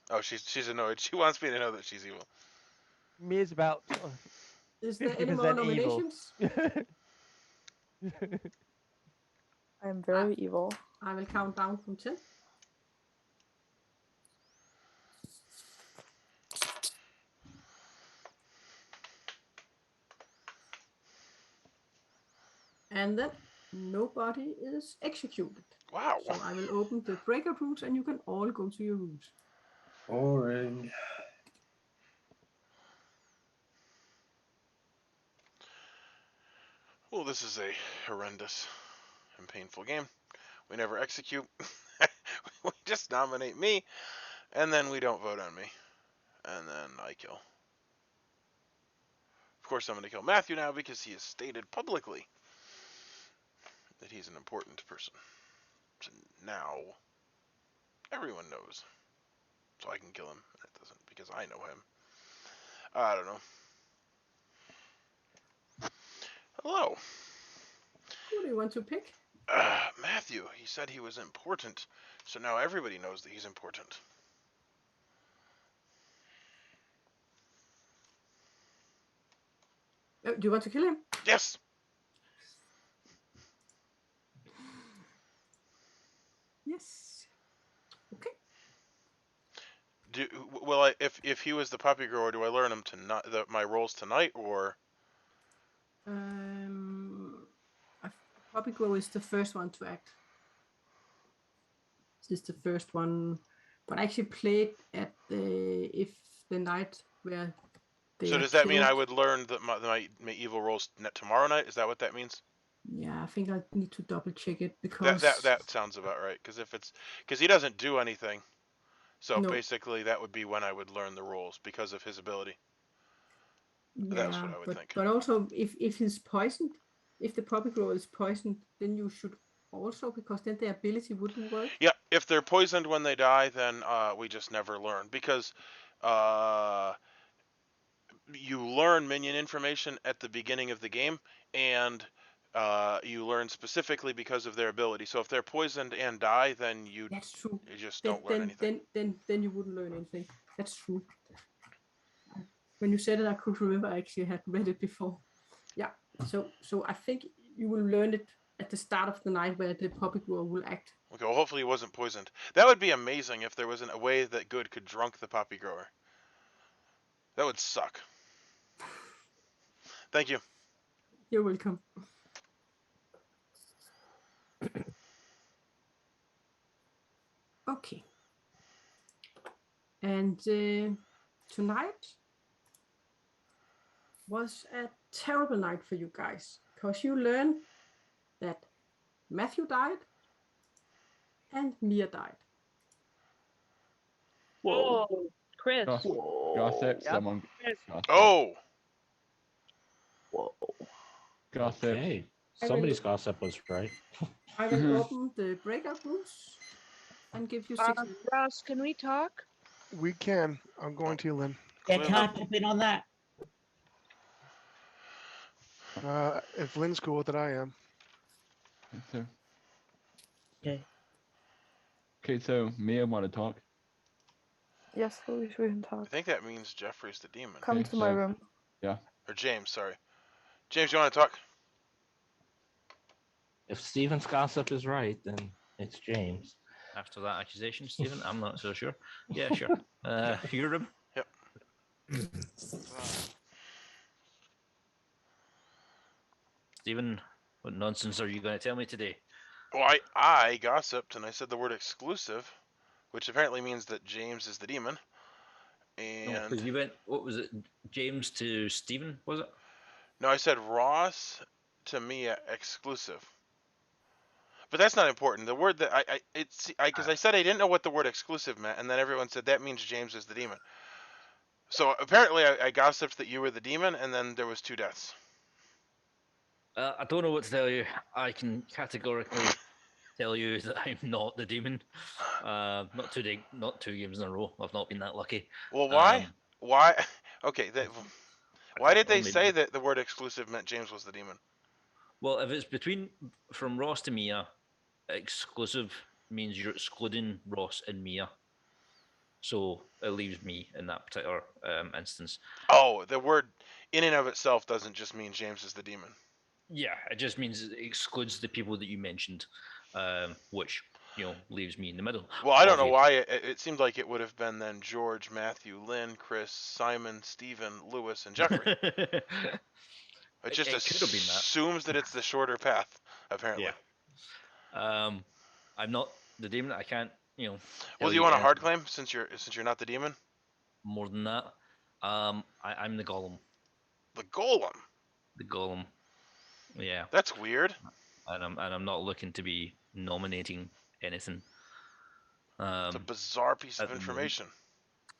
Oh, she's annoyed. She wants me to know that she's evil. Mia's about Is there any more 50% evil. nominations? I am very evil. I will count down from 10. And then nobody is executed. Wow. So I will open the breakout rooms and you can all go to your rooms. Boring. Well, this is a horrendous and painful game. We never execute. We just nominate me, and then we don't vote on me. And then I kill. Of course, I'm going to kill Matthew now because he has stated publicly that he's an important person. So now, everyone knows. So I can kill him, and it doesn't because I know him. I don't know. Hello. Who do you want to pick? Matthew, he said he was important, so now everybody knows that he's important. Do you want to kill him? Yes. Yes. Okay. Will I, if he was the puppy grower, do I learn him tonight? My roles tonight, or? Puppy grow is the first one to act. This is the first one, but I actually played at the night where. So does that mean I would learn that my evil roles tomorrow night? Is that what that means? Yeah, I think I need to double check it because that sounds about right. Because he doesn't do anything, so No. basically that would be when I would learn the roles because of his ability. Yeah, That's what I would think. But also, if he's poisoned, if the puppy grower is poisoned, then you should also, because then the ability wouldn't work. Yeah, if they're poisoned when they die, then we just never learn because you learn minion information at the beginning of the game, and you learn specifically because of their ability. So if they're poisoned and die, then That's true. You just don't learn anything. Then you wouldn't learn anything. That's true. When you said it, I could remember I actually had read it before. Yeah. So I think you will learn it at the start of the night where the puppy grower will act. Okay, well, hopefully he wasn't poisoned. That would be amazing if there wasn't a way that Good could drunk the poppy grower. That would suck. Thank you. You're welcome. Okay. And tonight was a terrible night for you guys because you learned that Matthew died and Mia died. Whoa, Chris. Gossip, someone. Chris. Gossip. Oh. Whoa. Gossip. Okay. I Somebody's will- gossip was right. I will open the breakout rooms and give you 6 minutes. Ross, can we talk? We can. I'm going to Lynn. Yeah, Clear can I the- pop in on that? If Lynn's cool with it, I am. So, Okay. okay, so Mia want to talk. Yes, we can I talk. think that means Jeffrey's the demon. Come Okay, to my so- room. Yeah. Or James, sorry. James, you want to talk? If Steven's gossip is right, then it's James. After that accusation, Stephen, I'm not so sure. Yeah, sure. Your room. Yep. Stephen, what nonsense are you going to tell me today? Well, I gossiped and I said the word exclusive, which apparently means that James is the demon. No, because And you went. What was it? James to Stephen, was it? no, I said Ross to Mia exclusive. But that's not important. The word that because I said I didn't know what the word exclusive meant, and then everyone said that means James is the demon. So apparently I gossiped that you were the demon, and then there was 2 deaths. I don't know what to tell you. I can categorically tell you that I'm not the demon. Not 2 games in a row. I've not been that lucky. Well, why? Why? Okay. Why did know, they maybe. say that the word exclusive meant James was the demon? Well, if it's from Ross to Mia, exclusive means you're excluding Ross and Mia. So it leaves me in that particular instance. Oh, the word in and of itself doesn't just mean James is the demon. Yeah, it just means it excludes the people that you mentioned, which leaves me in the middle. Well, I don't know why it seemed like it would have been then George, Matthew, Lynn, Chris, Simon, Stephen, Lewis, and Jeffrey. It just It could have been that. assumes that it's the shorter path, apparently. Yeah. I'm not the demon. I can't, Well, tell do you want a anything hard claim since you're not the demon? more than that. I'm the golem. The golem. The golem. Yeah. That's weird. And I'm not looking to be nominating anything. It's a bizarre piece of information.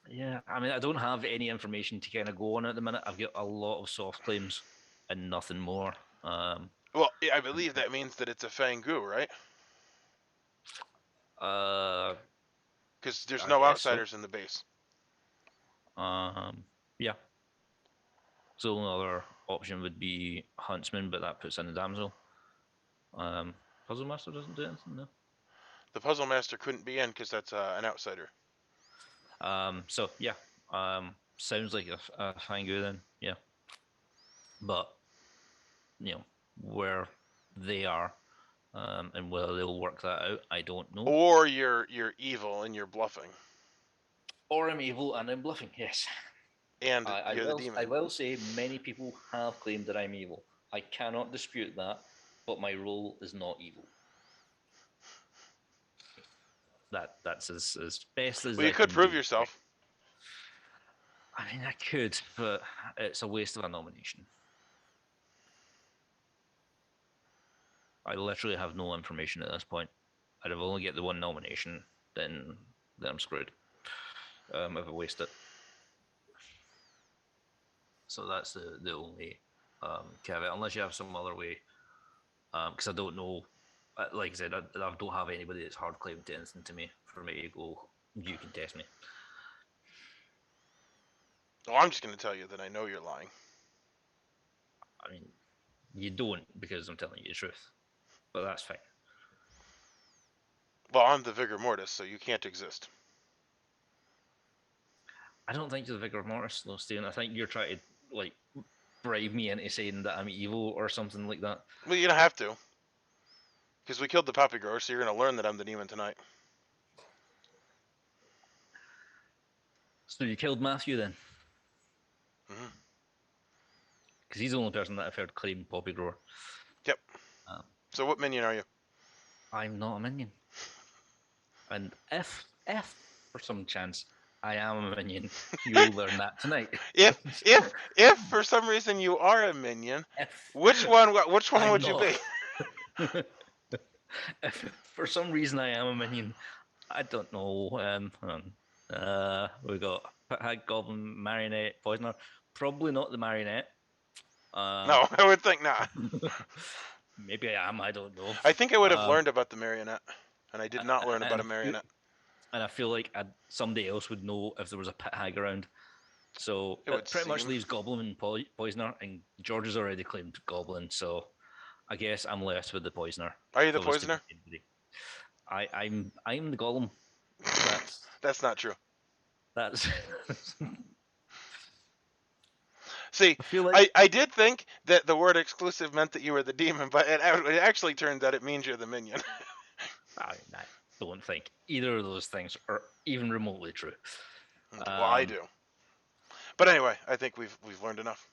Yeah, I mean, I don't have any information to kind of go on at the minute. I've got a lot of soft claims and nothing more. Well, I believe that means that it's a Fangu, right? Because there's I no guess outsiders in the base. Yeah. So another option would be Huntsman, but that puts in the Damsel. Puzzle Master doesn't do anything, no. The Puzzle Master couldn't be in because that's an outsider. So yeah, sounds like a Fangu then, yeah. But where they are, and whether they'll work that out, I don't know. Or you're evil and you're bluffing. Or I'm evil and I'm bluffing, yes. And you're the demon. I will say many people have claimed that I'm evil. I cannot dispute that, but my role is not evil. That's as best as Well, you I could can prove do. yourself. I mean, I could, but it's a waste of a nomination. I literally have no information at this point. I'd have only get the one nomination, then I'm screwed. If I waste it. So that's the only caveat, unless you have some other way. Because I don't know. Like I said, I don't have anybody that's hard claimed to anything to me for me to go, you can test me. Well, I'm just going to tell you that I know you're lying. I mean, you don't, because I'm telling you the truth. But that's fine. Well, I'm the Vigormortis, so you can't exist. I don't think you're the Vigormortis, though, Steven. I think you're trying to, bribe me into saying that I'm evil or something like that. Well, you don't have to. Because we killed the poppy grower, so you're going to learn that I'm the demon tonight. So you killed Matthew, then? Mm-hmm. Because he's the only person that I've heard claim poppy grower. Yep. So what minion are you? I'm not a minion. And if for some chance I am a minion, you'll learn that tonight. If for some reason you are a minion, which one would you be? If for some reason I am a minion, I don't know. We got Hag, Goblin, Marionette, Poisoner. Probably not the Marionette. No, I would think not. Maybe I am. I don't know. I think I would have learned about the marionette, and I did not learn about a marionette. And I feel like somebody else would know if there was a pit hag around. So It pretty much seem. leaves Goblin and Poisoner, and George has already claimed Goblin, so I guess I'm left with the Poisoner. Are you the Poisoner? I'm the Golem. That's not true. That's See, I did think that the word exclusive meant that you were the demon, but it actually turns out it means you're the minion. I don't think either of those things are even remotely true. Well, I do. But anyway, I think we've learned enough.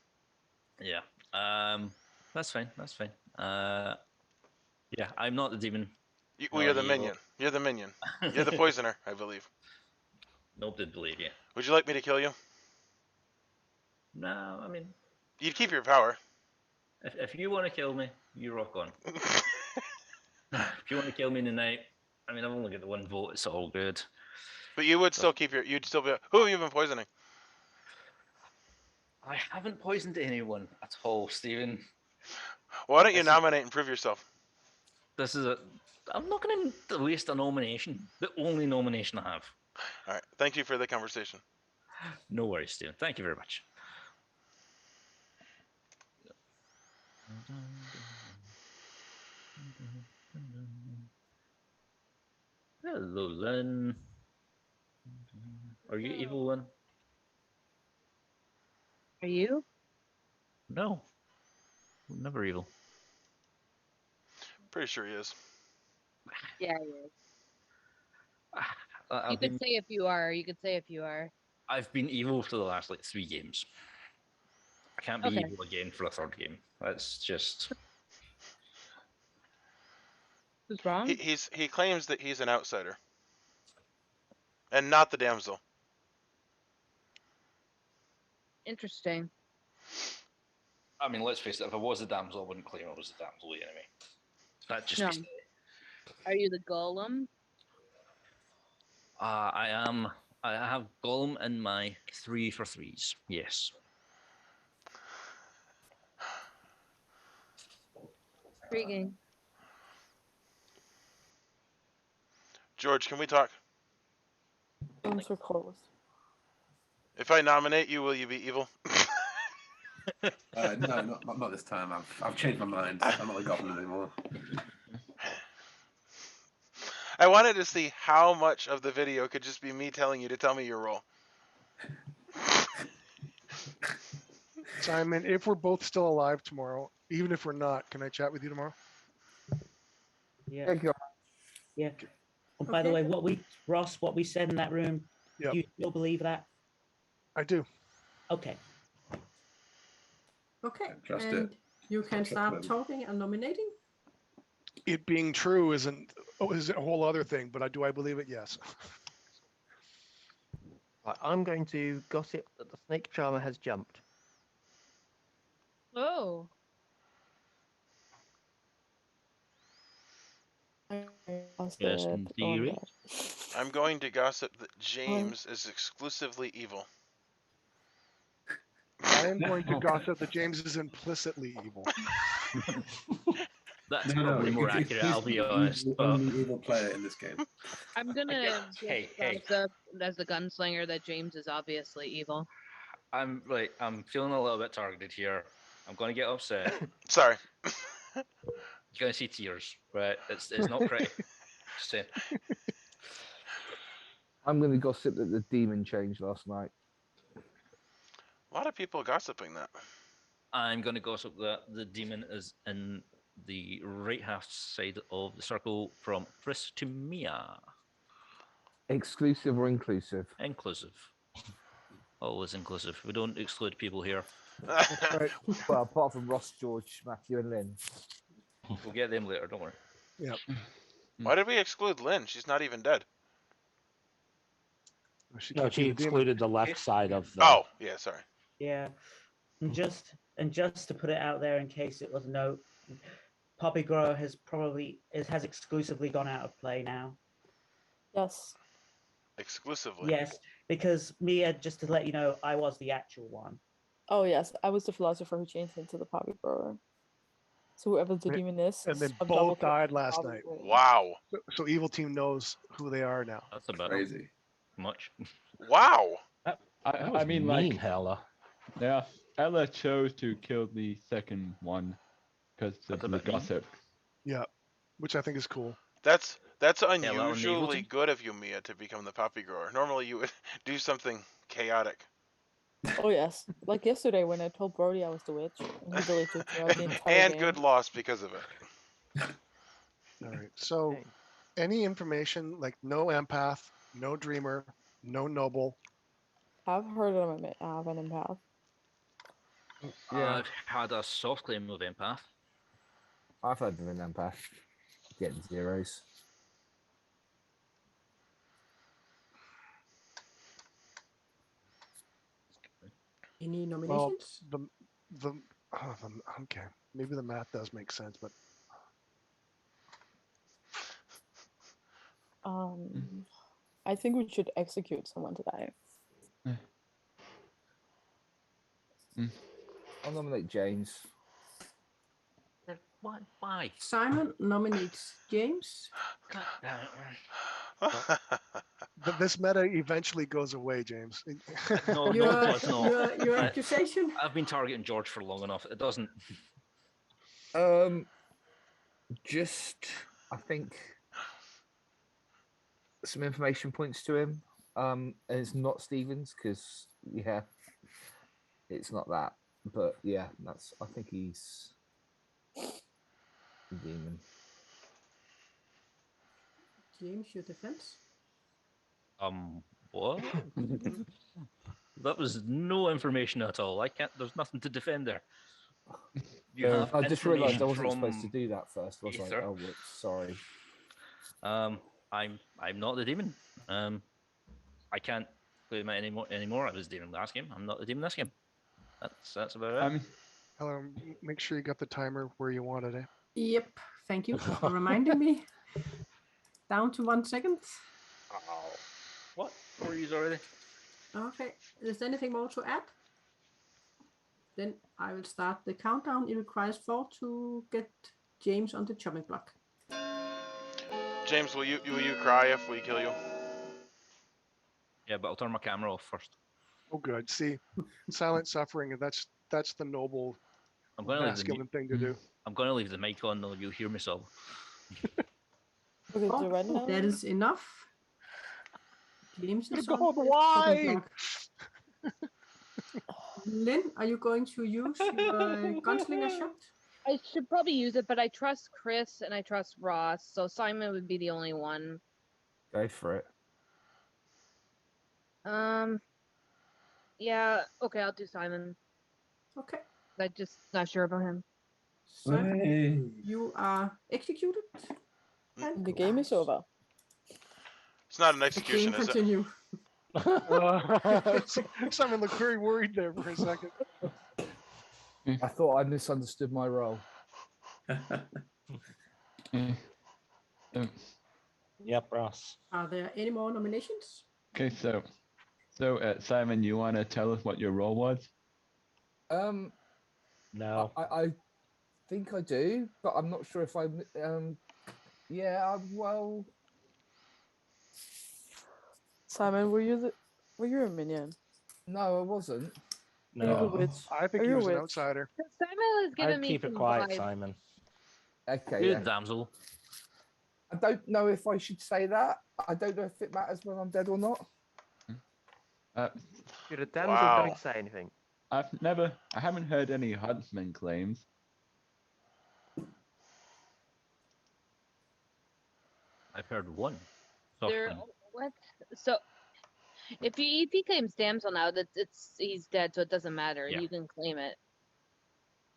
Yeah. That's fine. That's fine. Yeah, I'm not the demon. You're the minion. You're the minion. You're the Poisoner, I believe. Nope, did believe you. Would you like me to kill you? No, I mean... You'd keep your power. If you want to kill me, you rock on. If you want to kill me tonight, I mean, I've only got the one vote, it's all good. But you would still keep you'd still be... Who have you been poisoning? I haven't poisoned anyone at all, Stephen. Why don't you nominate and prove yourself? I'm not going to waste a nomination. The only nomination I have. All right. Thank you for the conversation. No worries, Stephen. Thank you very much. Hello, Lynn. Are you evil, Lynn? Are you? No. I'm never evil. Pretty sure he is. Yeah, he is. You could say if you are. You could say if you are. I've been evil for the last 3 games. I can't be evil again for a 3rd game. That's just... Who's wrong? He claims that he's an outsider. And not the damsel. Interesting. I mean, let's face it, if I was the damsel, I wouldn't claim I was the damsel anyway. That'd just be silly. Are you the golem? I am. I have Golem in my 3 for 3s. Yes. Intriguing. George, can we talk? Rooms were closed. If I nominate you, will you be evil? No, not this time. I've changed my mind. I'm not a goblin anymore. I wanted to see how much of the video could just be me telling you to tell me your role. Simon, if we're both still alive tomorrow, even if we're not, can I chat with you tomorrow? Yeah. Yeah. And by the way, what we said in that room, do you still believe that? I do. Okay. Okay. Trust and it. you can start talking and nominating. It being true is a whole other thing, but do I believe it? Yes. Right, I'm going to gossip that the snake charmer has jumped. Oh. Yes, in theory. I'm going to gossip that James is exclusively evil. I am going to gossip that James is implicitly evil. That's probably more accurate, I'll be honest. The only evil player in this game. I'm gonna Hey. gossip as the gunslinger that James is obviously evil. I'm feeling a little bit targeted here. I'm going to get upset. Sorry. You're going to see tears, but it's not pretty. Just saying. I'm going to gossip that the demon changed last night. A lot of people gossiping that. I'm going to gossip that the demon is in the right half side of the circle from Chris to Mia. Exclusive or inclusive? Inclusive. Always inclusive. We don't exclude people here. Right. Well, apart from Ross, George, Matthew, and Lynn. We'll get them later, don't worry. Yeah. Why did we exclude Lynn? She's not even dead. No, she excluded the left side of the... Oh, yeah, sorry. Yeah. And just to put it out there in case it wasn't known, Poppy Grower has exclusively gone out of play now. Yes. Exclusively. Yes, because Mia, just to let you know, I was the actual one. Oh yes, I was the philosopher who changed into the poppy grower. So whoever the demon is, And then I'm double both died killing last night. probably. Wow. So evil team knows who they are now. That's a bit Crazy. much. Wow. That I was mean, mean, like, Hella. yeah, Ella chose to kill the second one because of That's a the bit mean. gossip. Yeah, which I think is cool. That's Hella on the evil unusually team? good of you, Mia, to become the poppy grower. Normally you would do something chaotic. Oh yes, like yesterday when I told Brody I was the witch, and he deleted throughout the entire And game. good loss because of it. All right. So Okay. any information like no empath, no dreamer, no noble. I've heard of an empath. Yeah, I've had a soft claim of empath. I've had an empath getting zeros. Any Well, nominations? okay, maybe the math does make sense, but I think we should execute someone today. I'll nominate James. Why? Simon nominates James. this meta eventually goes away, James. No, Your, no, it's not. your accusation? I've been targeting George for long enough. It doesn't. Just I think some information points to him. And it's not Stevens because yeah, it's not that. But yeah, that's. I think he's a demon. James, your defense? What? That was no information at all. I can't. There's nothing to defend there. You have I just realised I information wasn't supposed to from do that first. Was I? Ether. Oh, whoops, sorry. I'm not the demon. I can't claim it anymore. I was the demon last game. I'm not the demon this game. That's about it. Hello, make sure you got the timer where you wanted it. Yep, thank you for reminding me. Down to 1 second. Oh, what? 4 years already? Okay, is there anything more to add? Then I will start the countdown. It requires 4 to get James on the chopping block. James, will you cry if we kill you? Yeah, but I'll turn my camera off first. Oh, good. See, silent suffering. That's the noble, I'm going to leave masculine thing to do. I'm going to leave the mic on, though. You'll hear me sob. Okay, so right now That is enough. James is on God, the why? chopping block. Lynn, are you going to use your gunslinger shot? I should probably use it, but I trust Chris and I trust Ross, so Simon would be the only one. Go for it. Yeah, okay, I'll do Simon. Okay. I'm just not sure about him. Simon, you are executed. And the game is over. It's not an The execution, game is it? continue. Simon looked very worried there for a second. I thought I misunderstood my role. Yep, Ross. Are there any more nominations? Okay, so Simon, you want to tell us what your role was? No. I think I do, but I'm not sure if I. Yeah. Well. Simon, were you a minion? No, I wasn't. Are you a No. witch? I think Are he you a was an witch? outsider. Simon was giving I'd me keep it some quiet, vibes. Simon. Okay. Good, Yeah. damsel. I don't know if I should say that. I don't know if it matters when I'm dead or not. You're a damsel, Wow. don't say anything. I haven't heard any Huntsman claims. I've heard one. Soft There, claim. what? So, if he claims Damsel now, he's dead, so it doesn't matter. Yeah. You can claim it.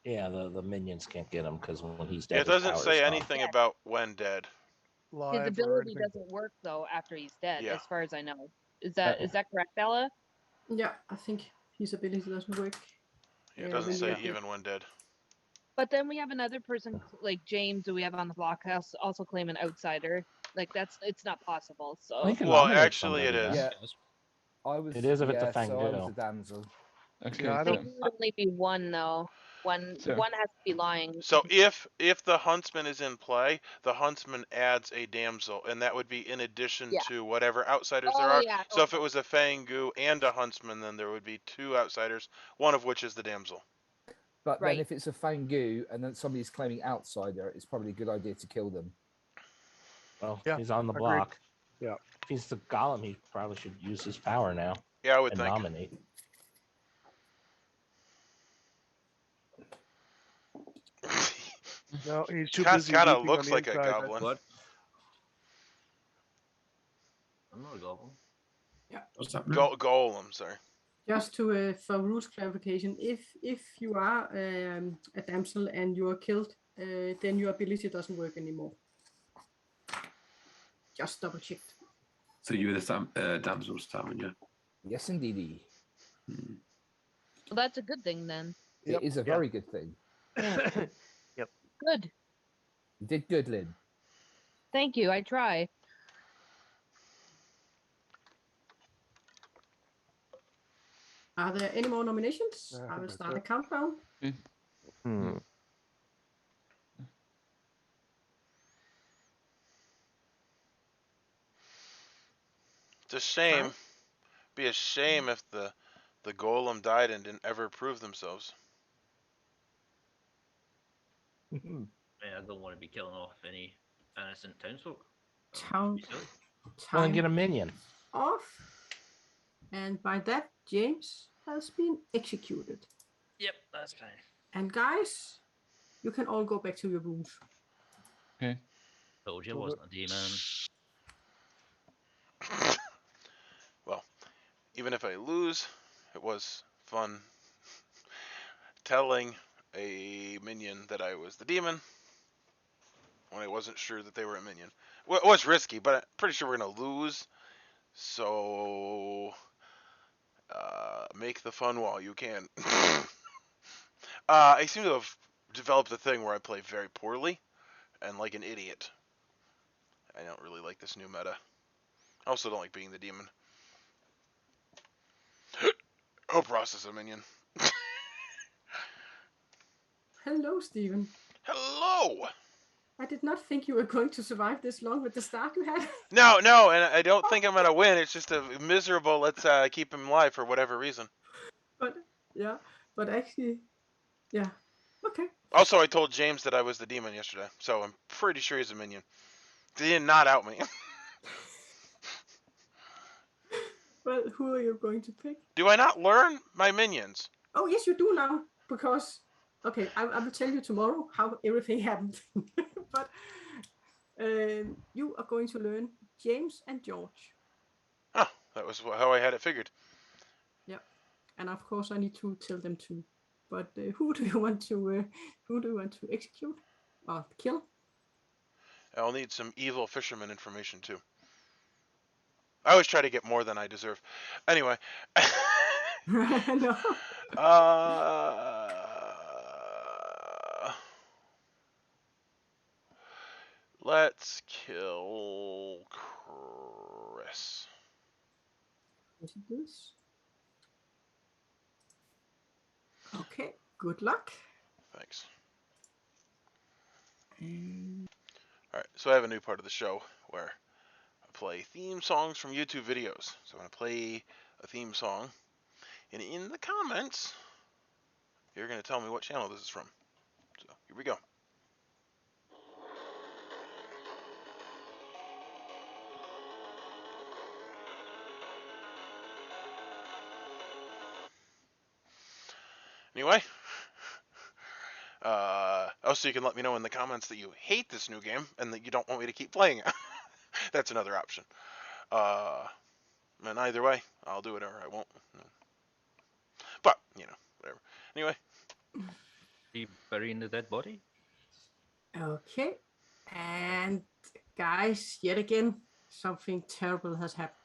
Yeah, the minions can't get him because when he's Yeah, dead, it his doesn't power say is gone. anything about when dead. His Live or ability anything. doesn't work though after he's dead, Yeah. as far as I know. Is that correct, Bella? Yeah, I think his ability doesn't work. Yeah, it doesn't when say you're dead. even when dead. But then we have another person like James, who we have on the block, also claim an outsider. Like it's not possible. So Well, you can Well, nominate actually, it somebody is. then. Yeah. I was. It is if it's a yeah, so I was Fangirl. a damsel. Okay, Yeah, I I don't. think it would only be one though. One So- one has to be lying. So if the Huntsman is in play, the Huntsman adds a Damsel, and that would be in addition Yeah. to whatever outsiders there Oh are. yeah. So if okay. it was a Fangu and a Huntsman, then there would be 2 outsiders, one of which is the Damsel. But Right. then if it's a Fangu and then somebody's claiming outsider, it's probably a good idea to kill them. Well, Yeah, he's on the agreed. block. Yeah. If he's the golem, he probably should use his power now Yeah, I would and think. nominate. No, he's too Kind busy. of weeping on looks the like a inside. goblin. What? I'm not a goblin. What's that? Golem, sorry. Just to for rules clarification, if you are a damsel and you are killed, then your ability doesn't work anymore. Just double checked. So you were the damsel, Simon, yeah? Yes, indeedy. Hmm. Well, that's a good thing then. It is a very good thing. Good. You did good, Lynn. Thank you. I try. Are there any more nominations? I I think will that's start it. a countdown. Hmm. It's a shame. Be a shame if the golem died and didn't ever prove themselves. Man, I don't want to be killing off any innocent townsfolk. Town. Well, then Time get a minion. off. And by that, James has been executed. Yep, that's fine. And guys, you can all go back to your rooms. Okay. Told you I wasn't a demon. Well, even if I lose, it was fun telling a minion that I was the demon when I wasn't sure that they were a minion. Well, it was risky, but I'm pretty sure we're going to lose. So, make the fun while you can. I seem to have developed a thing where I play very poorly and like an idiot. I don't really like this new meta. I also don't like being the demon. Hope Ross is a minion. Hello, Stephen. Hello! I did not think you were going to survive this long with the start you had. No, and I don't think I'm going to win. It's just a miserable, let's keep him alive for whatever reason. But actually, yeah. Okay. Also, I told James that I was the demon yesterday, so I'm pretty sure he's a minion. He did not out me. Well, who are you going to pick? Do I not learn my minions? Oh, yes, you do now. Because, okay, I will tell you tomorrow how everything happened. But you are going to learn James and George. Oh, that was how I had it figured. Yep. And of course, I need to tell them too. But who do you want to execute or kill? I'll need some evil fisherman information too. I always try to get more than I deserve. Anyway. No. Let's kill Chris. Is it this? Okay. Good luck. Thanks. And Alright, so I have a new part of the show where I play theme songs from YouTube videos. So I'm going to play a theme song, and in the comments, you're going to tell me what channel this is from. So here we go. Anyway, also you can let me know in the comments that you hate this new game and that you don't want me to keep playing it. That's another option. And either way, I'll do it or I won't. But, whatever. Anyway. Are you burying the dead body? okay. And guys, yet again, something terrible has happened.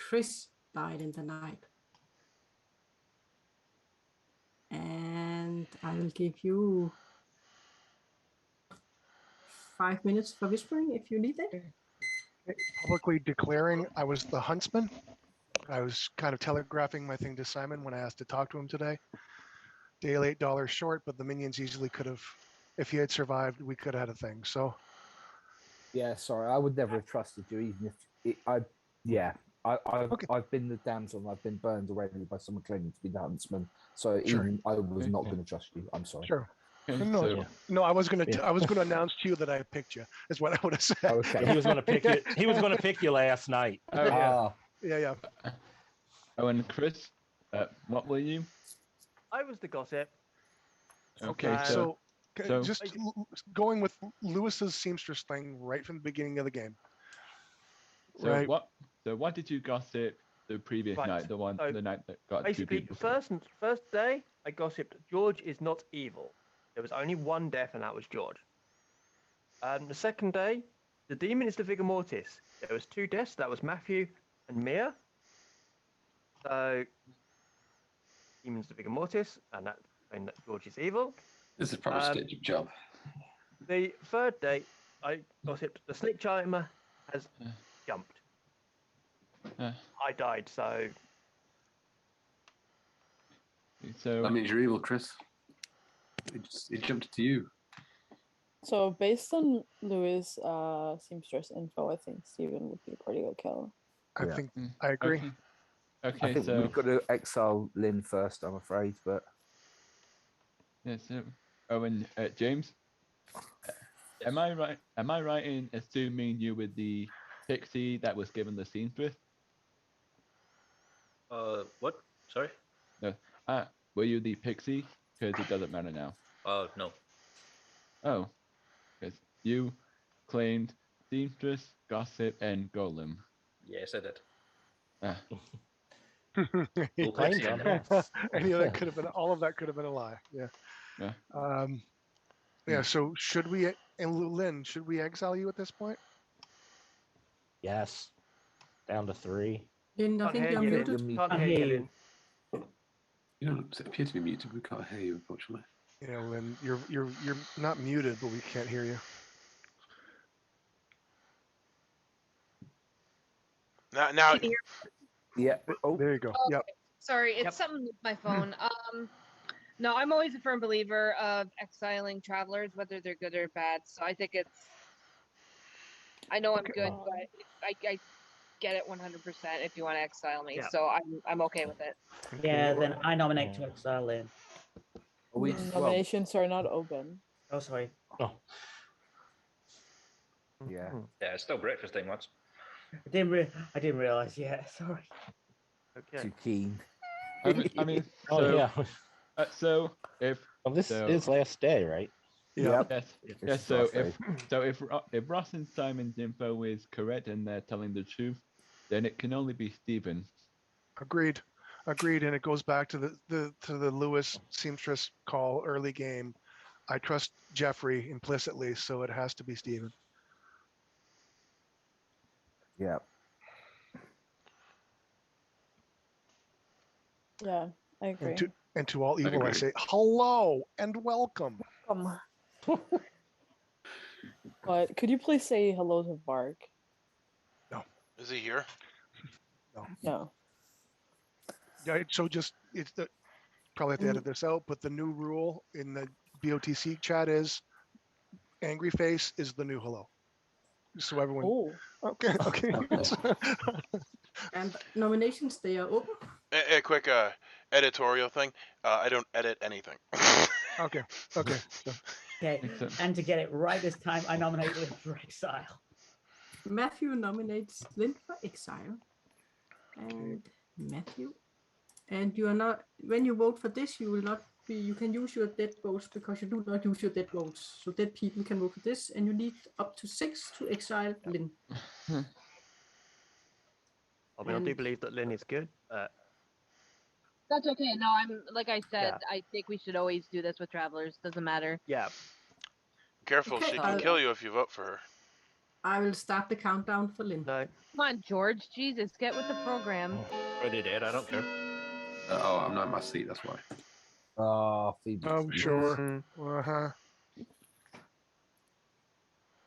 Chris died in the night. And I will give you 5 minutes for whispering if you need it. Publicly declaring I was the Huntsman. I was kind of telegraphing my thing to Simon when I asked to talk to him today. Dale $8 short, but the minions easily could have, if he had survived, we could have had a thing. So Yeah, sorry, I would never have trusted you, even if I've been the damsel and I've been burned already by someone claiming to be the huntsman. So Sure. even I was not going to trust you. I'm sorry. Sure. Okay, No, so no, I was gonna announce to you that I picked you. Is what I would have said. Okay. He was going to pick you. He was going to pick you last night. oh, Yeah. oh, and Chris, what were you? I was the gossip. Okay, So so just going with Lewis's seamstress thing right from the beginning of the game. so Right. what did you gossip the previous Right, night, so the night that got two Basically, people? first day, I gossiped George is not evil. There was only one death, and that was George. The second day, the demon is the Vigormortis. There was 2 deaths. That was Matthew and Mia. So, demon's the Vigormortis, and that saying that George is evil. This is probably a staged job. The third day, I gossiped the snake charmer has jumped. I died, so That means you're evil, Chris. It jumped to you. So based on Louis' seamstress info, I think Steven would be a pretty good kill. I think I agree. Okay, I think so we've got to exile Lynn first, I'm afraid, but yeah, so Owen, James, am I right? Am I right in assuming you were the Pixie that was given the seamstress? What? Sorry? No. Were you the Pixie? Because it doesn't matter now. No. Oh, because you claimed seamstress, gossip, and golem. Yes, I did. He claimed claimed them. Any of that could have been. All of that could have been a lie. Yeah. Yeah. So should we? And Lynn, should we exile you at this point? Yes. Down to 3. Lynn, I think you're muted. Can't hear you, Lynn. You don't appear to be muted. We can't hear you, unfortunately. Yeah, Lynn, you're not muted, but we can't hear you. Now. Can you hear yeah. Oh, there you go. Oh, Yep. Sorry, it's something with my phone. No, I'm always a firm believer of exiling travelers, whether they're good or bad. So I think I know I'm good, but I get it 100% if you want to exile me. Yeah. So I'm okay with it. Yeah, then I nominate to exile Lynn. Nominations are not open. Oh, sorry. Oh. Yeah. Yeah, it's still breakfast time, lads. I didn't realize. Yeah, sorry. Okay. Too keen. I mean, Oh, so, yeah. So if this is last day, right? Yep. Yes. So if Ross and Simon's info is correct and they're telling the truth, then it can only be Stephen. Agreed. And it goes back to the Lewis seamstress call early game. I trust Jeffrey implicitly, so it has to be Steven. Yeah. Yeah, I agree. And to all evil, I say hello and welcome. But could you please say hello to Bark? No. Is he here? No. Yeah. So it's probably have to edit this out, but the new rule in the BOTC chat is angry face is the new hello. So everyone. Oh. Okay. And nominations, they are open. A quick editorial thing. I don't edit anything. Okay. Okay, and to get it right this time, I nominate Lynn for exile. Matthew nominates Lynn for exile. And Matthew. And you are not, when you vote for this, you will not be, you can use your dead votes because you do not use your dead votes. So dead people can vote for this, and you need up to 6 to exile Lynn. I mean, I do believe that Lynn is good. That's okay. No, like I said, I think we should always do this with travelers. Doesn't matter. Yeah. Careful, Okay, she can kill you if you vote for her. I will start the countdown for Lynn. No. Come on, George. Jesus, get with the program. Already dead. I don't care. I'm not in my seat. That's why. Oh, Phoebe. Oh, sure. Uh-huh.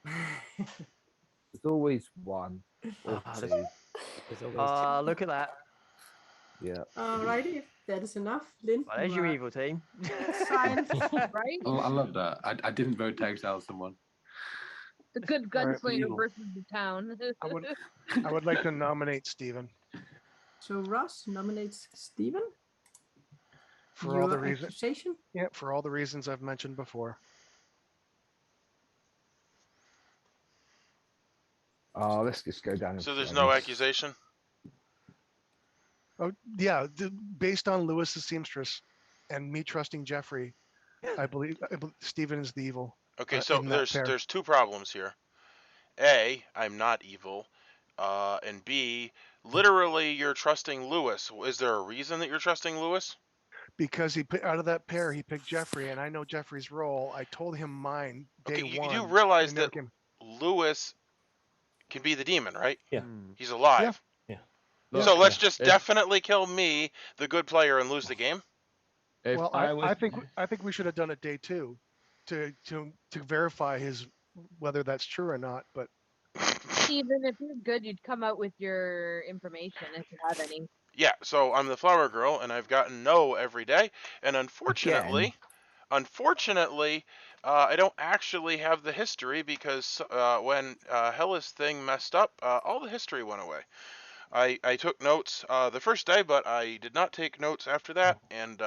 There's always one or two. Look at that. Yeah. Alrighty, if that is enough, Lynn. Well, there's you your are evil team. exiled. Right? Oh, I love that. I didn't vote to exile someone. The good All right, gunslinger evil. versus the town. I would like to nominate Stephen So Ross nominates Stephen. for all the Your reasons. accusation. Yeah, for all the reasons I've mentioned before. Let's just go down. in So there's no flames. accusation? Oh yeah, based on Lewis's seamstress and me trusting Jeffrey, I believe Stephen is the evil. Okay, so in that pair. there's two problems here. A, I'm not evil. And B, literally you're trusting Lewis. Is there a reason that you're trusting Lewis? Because he out of that pair, he picked Jeffrey, and I know Jeffrey's role. I told him mine day Okay, one. you do realize and never that came. Lewis can be the demon, right? Yeah. He's alive. Yeah. Look, So let's just if- definitely kill me, the good player, and lose the game. If Well, I was, I think we should have done it day two, to verify whether that's true or not. But Steven, if you're good, you'd come out with your information if you have any. Yeah, so I'm the flower girl, and I've gotten no every day. And unfortunately, I don't actually have the history because when Hella's thing messed up, all the history went away. I took notes the first day, but I did not take notes after that, and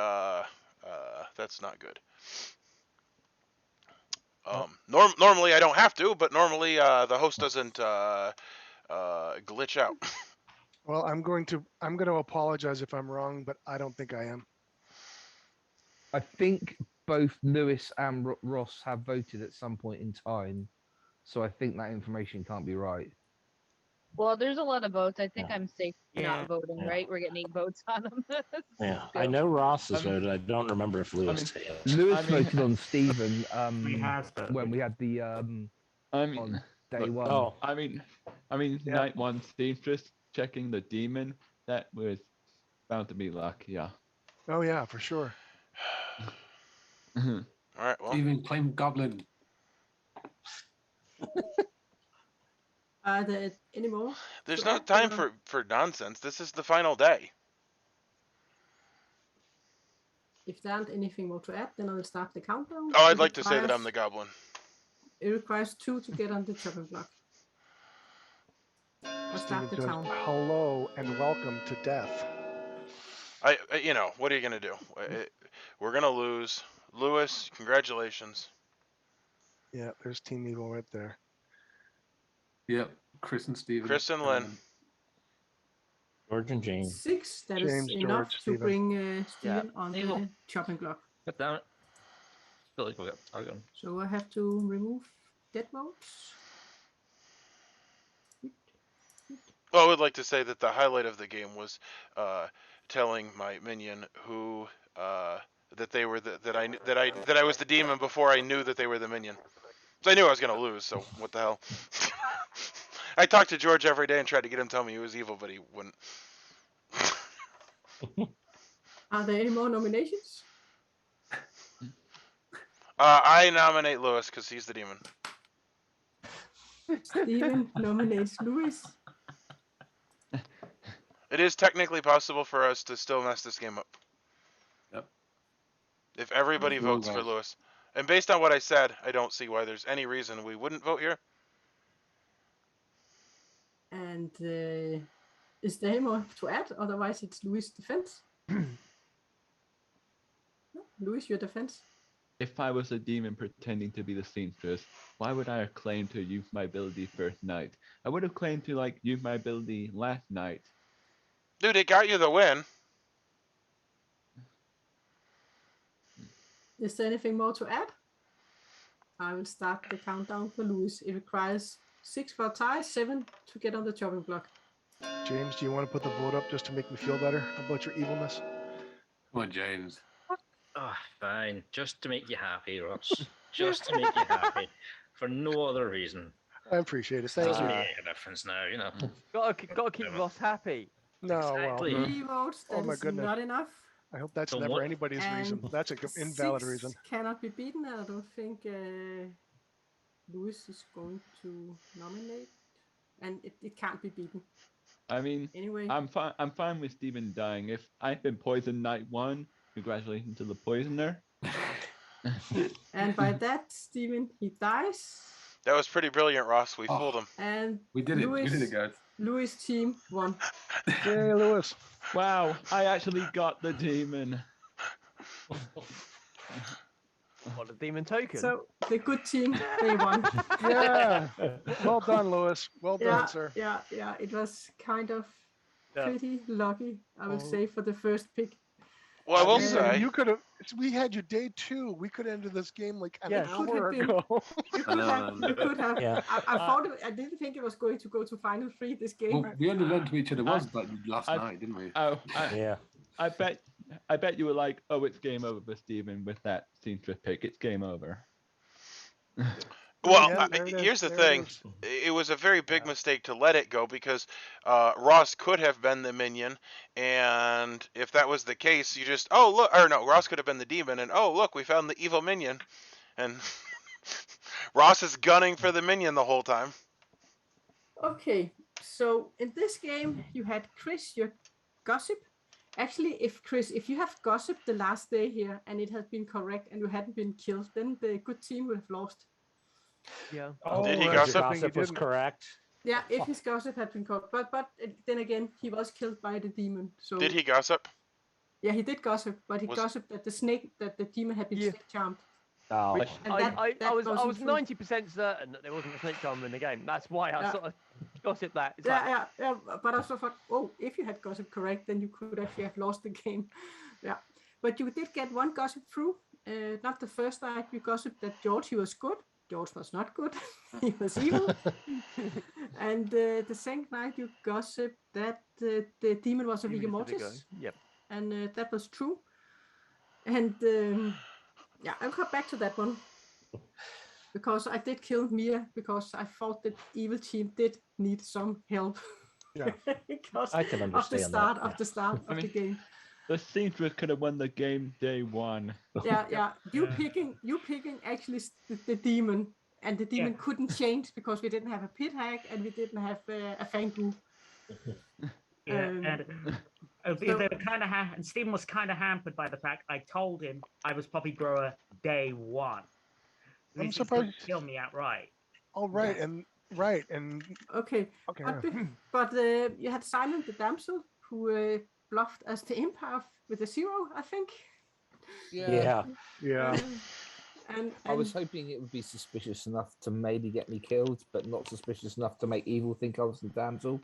that's not good. Normally I don't have to, but normally the host doesn't glitch out. well, I'm going to apologize if I'm wrong, but I don't think I am. I think both Lewis and Ross have voted at some point in time, so I think that information can't be right. Well, there's a lot of votes. I think Yeah. I'm safe not voting, Yeah. right? We're getting 8 votes on them. Yeah, I know Ross has voted. I don't remember if Lewis has. Lewis voted on Stephen has voted. when we had the on day one. Oh, I mean, night one seamstress checking the demon. That was bound to be luck. Yeah. Oh yeah, for sure. All right, well. Even claim goblin. Are there any more? There's to no add, time or- for nonsense. This is the final day. If there aren't anything more to add, then I will start the countdown. Oh, I'd It like to say that I'm requires- the goblin. It requires 2 to get on the chopping block. I'll start Stephen the says, count. hello and welcome to death. What are you gonna do? We're gonna lose. Lewis, congratulations. Yeah, there's Team Evil right there. Yep, Chris and Steven. Chris and Lynn. George and James. 6, that is James, enough George, to Stephen. bring Stephen on Evil. the chopping block. Get down. Feel like we'll get Argon. So I have to remove dead votes. Well, I would like to say that the highlight of the game was telling my minion who that they were that I was the demon before I knew that they were the minion. So I knew I was gonna lose. So what the hell? I talked to George every day and tried to get him to tell me he was evil, but he wouldn't. Are there any more nominations? I nominate Lewis because he's the demon. Stephen nominates Lewis. It is technically possible for us to still mess this game up. Yep. If everybody Let's roll, votes for guys. Lewis. And based on what I said, I don't see why there's any reason we wouldn't vote here. And is there any more to add? Otherwise, it's Louis' defense. No? Louis, your defense. If I was a demon pretending to be the seamstress, why would I have claimed to use my ability first night? I would have claimed to use my ability last night. Dude, it got you the win. Is there anything more to add? I will start the countdown for Louis. It requires 6 for a tie, 7 to get on the chopping block. James, do you want to put the vote up just to make me feel better about your evilness? Come on, James. Oh, fine. Just to make you happy, Ross. Just to make you happy. For no other reason. I appreciate it. It Thank doesn't you. make a difference now, you know. Gotta keep Ross happy. No, Exactly. well, 3 votes, Oh that my is goodness. not enough. I hope that's So never what- anybody's And reason. That's an invalid 6 reason. cannot be beaten, and I don't think Louis is going to nominate. And it can't be beaten. I mean, Anyway, I'm fine. I'm fine with Steven dying. If I've been poisoned night 1, congratulations to the poisoner. and by that, Steven, he dies. That was pretty brilliant, Ross. We fooled him. And We did it. We did it, guys. Louis' team won. Yay, Lewis. Wow, I actually got the demon. What a demon token. So the good team, they won. Yeah. Well done, Lewis. Well done, sir. Yeah. It was kind of Yeah. pretty lucky, I would Oh. say, for the first pick. Well, I will Steven, say. you could have. We had you day 2. We could end this game like an Yeah. hour Could have ago. You could have. You could have. Yeah. I thought I didn't think it was going to go to final 3 this game. Well, we only learned who each other was like last I- night, didn't we? Oh, Yeah. I bet you were like, oh, it's game over for Steven with that Seamstress pick. It's game over. Well, Yeah, there it is, here's the there thing. it is. It was a very big mistake to let it go because Ross could have been the minion, and if that was the case, you just Ross could have been the demon, and oh look, we found the evil minion, and Ross is gunning for the minion the whole time. Okay, so in this game, you had Chris, your gossip. Actually, if you have gossip the last day here and it had been correct and you hadn't been killed, then the good team would have lost. Yeah. Did he that's gossip? the thing, Gossip was didn't. correct. Yeah, if his gossip had been correct, but then again, he was killed by the demon. So Did he gossip? Yeah, he did gossip, but he Was- gossiped that the demon had been Yeah. snake charmed. Oh, Which And I that was wasn't true. 90% certain that there wasn't a snake charmer in the game. That's why I Yeah. sort of gossiped that. It's like, Yeah, but I also thought, if you had gossip correct, then you could actually have lost the game. Yeah, but you did get one gossip through. Not the first night you gossiped that George, he was good. George was not good. He was evil. And the second night you gossiped that the demon was a Vigormortis. Yep. And that was true. And I'll come back to that one. Because I did kill Mia because I thought the evil team did need some help. Yeah. Because I can of the understand start that. of the start of the game. The Seamstress could have won the game day 1. Yeah. You picking actually the demon, and the demon couldn't change because we didn't have a pit hack and we didn't have a fangu. They were kind of and Stephen was kind of hampered by the fact I told him I was Poppy Grower day 1. I'm He's gonna surprised. kill me outright. Oh, right, and Okay. yeah. But you had Simon the Damsel who bluffed as the empath with a 0, I think. Yeah. And I was hoping it would be suspicious enough to maybe get me killed, but not suspicious enough to make evil think I was the damsel.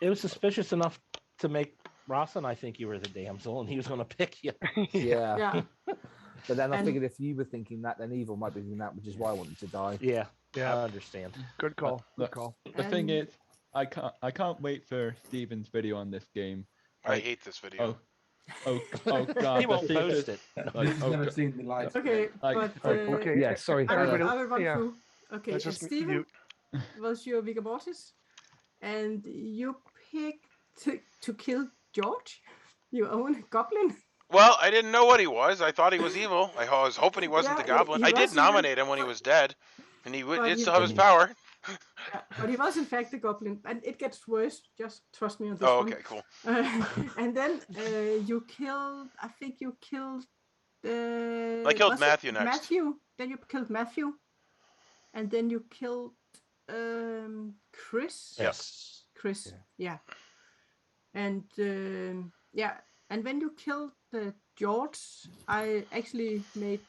It was suspicious enough to make Ross and I think you were the damsel, and he was going to pick you. Yeah. But then I And- figured if you were thinking that, then evil might be thinking that, which is why I wanted to die. Yeah. Yeah. I understand. Good call. Look, Good call. The thing And- is, I can't wait for Steven's video on this game. I hate this video. Oh God! He won't the post Seamstress- it. like, He's oh, never God. seen the light. Okay, Like, but Okay. Yeah, sorry. I will Everybody- run yeah. through. Okay, Let's and just Steven mute. was your Vigormortis, and you picked to kill George, your own goblin. Well, I didn't know what he was. I thought he was evil. I was hoping he wasn't Yeah, the goblin. he I did was evil, nominate him when he was dead, and he but did he- still have his power. Yeah, but he was in fact the goblin, and it gets worse. Just trust me on this Oh, one. okay, cool. And then you killed. I think you killed. I killed was it Matthew next. Matthew. Then you killed Matthew, and then you killed Chris. Yes. Chris. Yeah. And and when you killed George, I actually made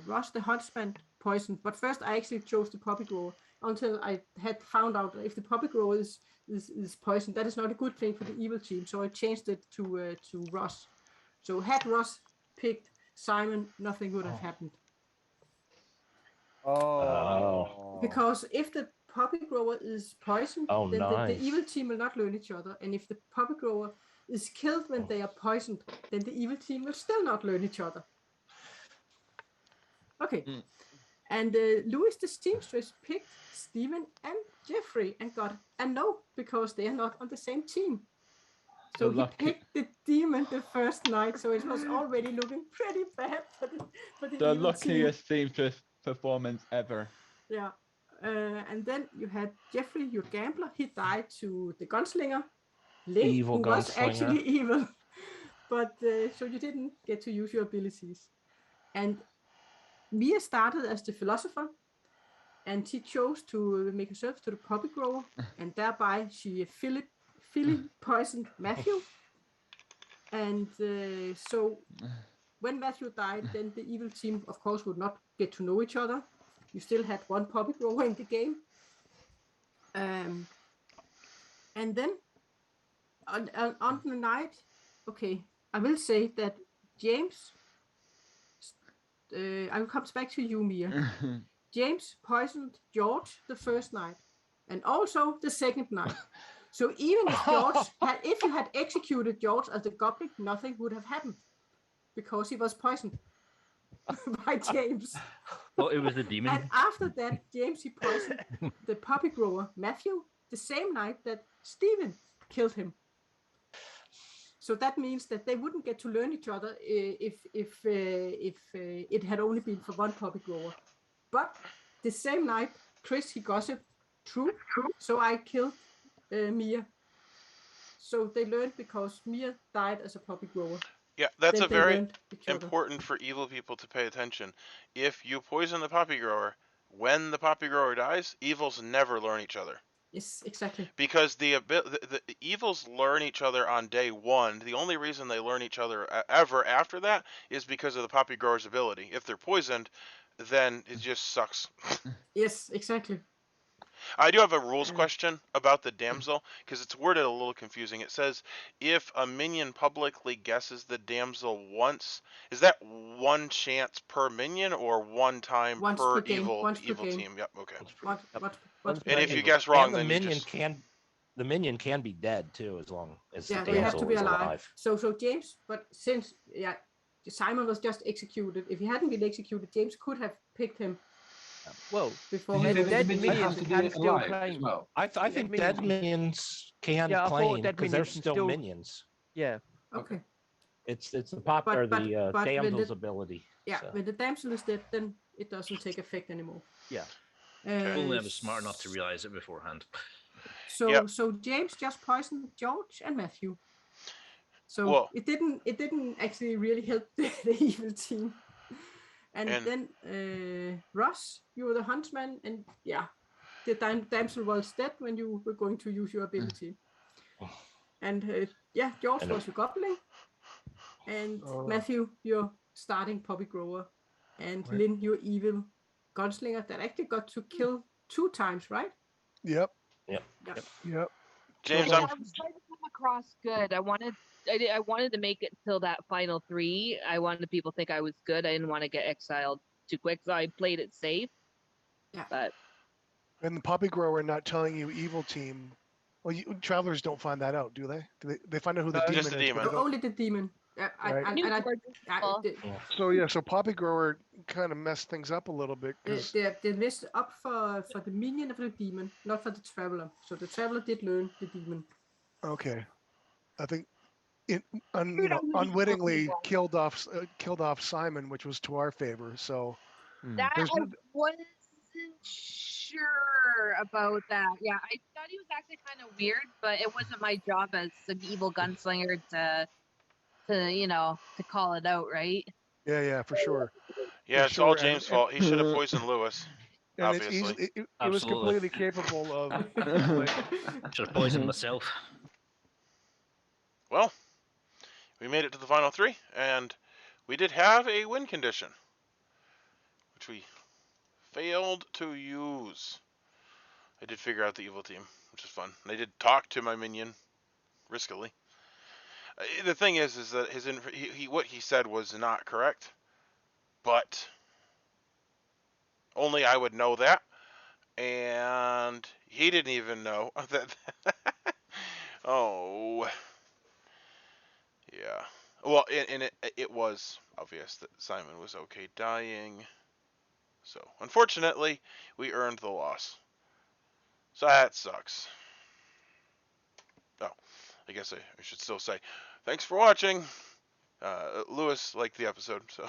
Ross the Huntsman poisoned. But first, I actually chose the Poppy Grower until I had found out if the Poppy Grower is poisoned, that is not a good thing for the evil team. So I changed it to Ross. So had Ross picked Simon, nothing would have happened. Oh. Because if the Poppy Grower is poisoned, Oh, then the nice. evil team will not learn each other. And if the Poppy Grower is killed when they are poisoned, then the evil team will still not learn each other. Okay. And Louis the Seamstress picked Stephen and Jeffrey and got a no because they are not on the same team. So he picked the demon the first night, so it was already looking pretty bad for the The evil team. luckiest Seamstress performance ever. Yeah. And then you had Jeffrey, your gambler. He died to the gunslinger. Lynn, Evil who was gunslinger. actually evil. But so you didn't get to use your abilities. And Mia started as the philosopher, and she chose to make herself to the puppy grower, and thereby she Philly poisoned Matthew. And so when Matthew died, then the evil team, of course, would not get to know each other. You still had one puppy grower in the game. And then on the night, okay, I will say that James, I will come back to you, Mia. James poisoned George the first night, and also the second night. So even if you had executed George as the goblin, nothing would have happened because he was poisoned by James. Well, it was the demon. And after that, James, he poisoned the puppy grower Matthew the same night that Stephen killed him. So that means that they wouldn't get to learn each other if it had only been for one puppy grower. But the same night, Chris, he gossiped true. So I killed Mia. So they learned because Mia died as a puppy grower. Yeah, that's Then a they very learned each other. important for evil people to pay attention. If you poison the poppy grower, when the poppy grower dies, evils never learn each other. Yes, exactly. Because the evils learn each other on day one. The only reason they learn each other ever after that is because of the poppy grower's ability. If they're poisoned, then it just sucks. Yes, exactly. I do have a rules question about the damsel, because it's worded a little confusing. It says, if a minion publicly guesses the damsel once, is that one chance per minion or one time Once per per game. evil Once per game. team? Yep, okay. Once per And if game. you guess wrong, and the then you minion just... the minion can be dead too, as long as Yeah, the they have damsel to be is alive. alive. So James, but since Simon was just executed, if he hadn't been executed, James could have picked him. Well, before Did you say dead the minion has minions to be can still alive claim. as well? I think dead minions can Yeah, I thought claim dead because they're minions can still still- minions. Yeah. Okay. It's the But when damsel's the- ability. Yeah, so. when the damsel is dead, then it doesn't take effect anymore. Yeah. Only I was smart enough to realize it beforehand. So James just poisoned George and Matthew. So it didn't actually really help the evil team. And then Ross, you were the huntsman, and the damsel was dead when you were going to use your ability. And George was your goblin, and Matthew, your starting puppy grower, and Lynn, your evil gunslinger that actually got to kill 2 times, right? Yep. James, I was trying to come across good. I wanted to make it till that final 3. I wanted people to think I was good. I didn't want to get exiled too quick, so I played it safe. Yeah. But And the puppy grower not telling you evil team. Well, travelers don't find that out, do they? They find out who the demon just is? the demon. but they don't- Only the demon. So puppy grower kind of messed things up a little bit. They messed up for the minion of the demon, not for the traveler. So the traveler did learn the demon. Okay, I think unwittingly killed off Simon, which was to our favor. So that I wasn't sure about that. Yeah, I thought he was actually kind of weird, but it wasn't my job as an evil gunslinger to call it out, right? Yeah, for sure. Yeah, it's all James' fault. He should have poisoned Lewis. And obviously. it was completely capable of. Should have poisoned myself. Well, we made it to the final 3, and we did have a win condition, which we failed to use. I did figure out the evil team, which is fun. I did talk to my minion, riskily. The thing is that what he said was not correct, but only I would know that, and he didn't even know that. Oh, yeah. Well, and it was obvious that Simon was okay dying. So, unfortunately, we earned the loss. So that sucks. Oh, I guess I should still say, thanks for watching. Lewis liked the episode, so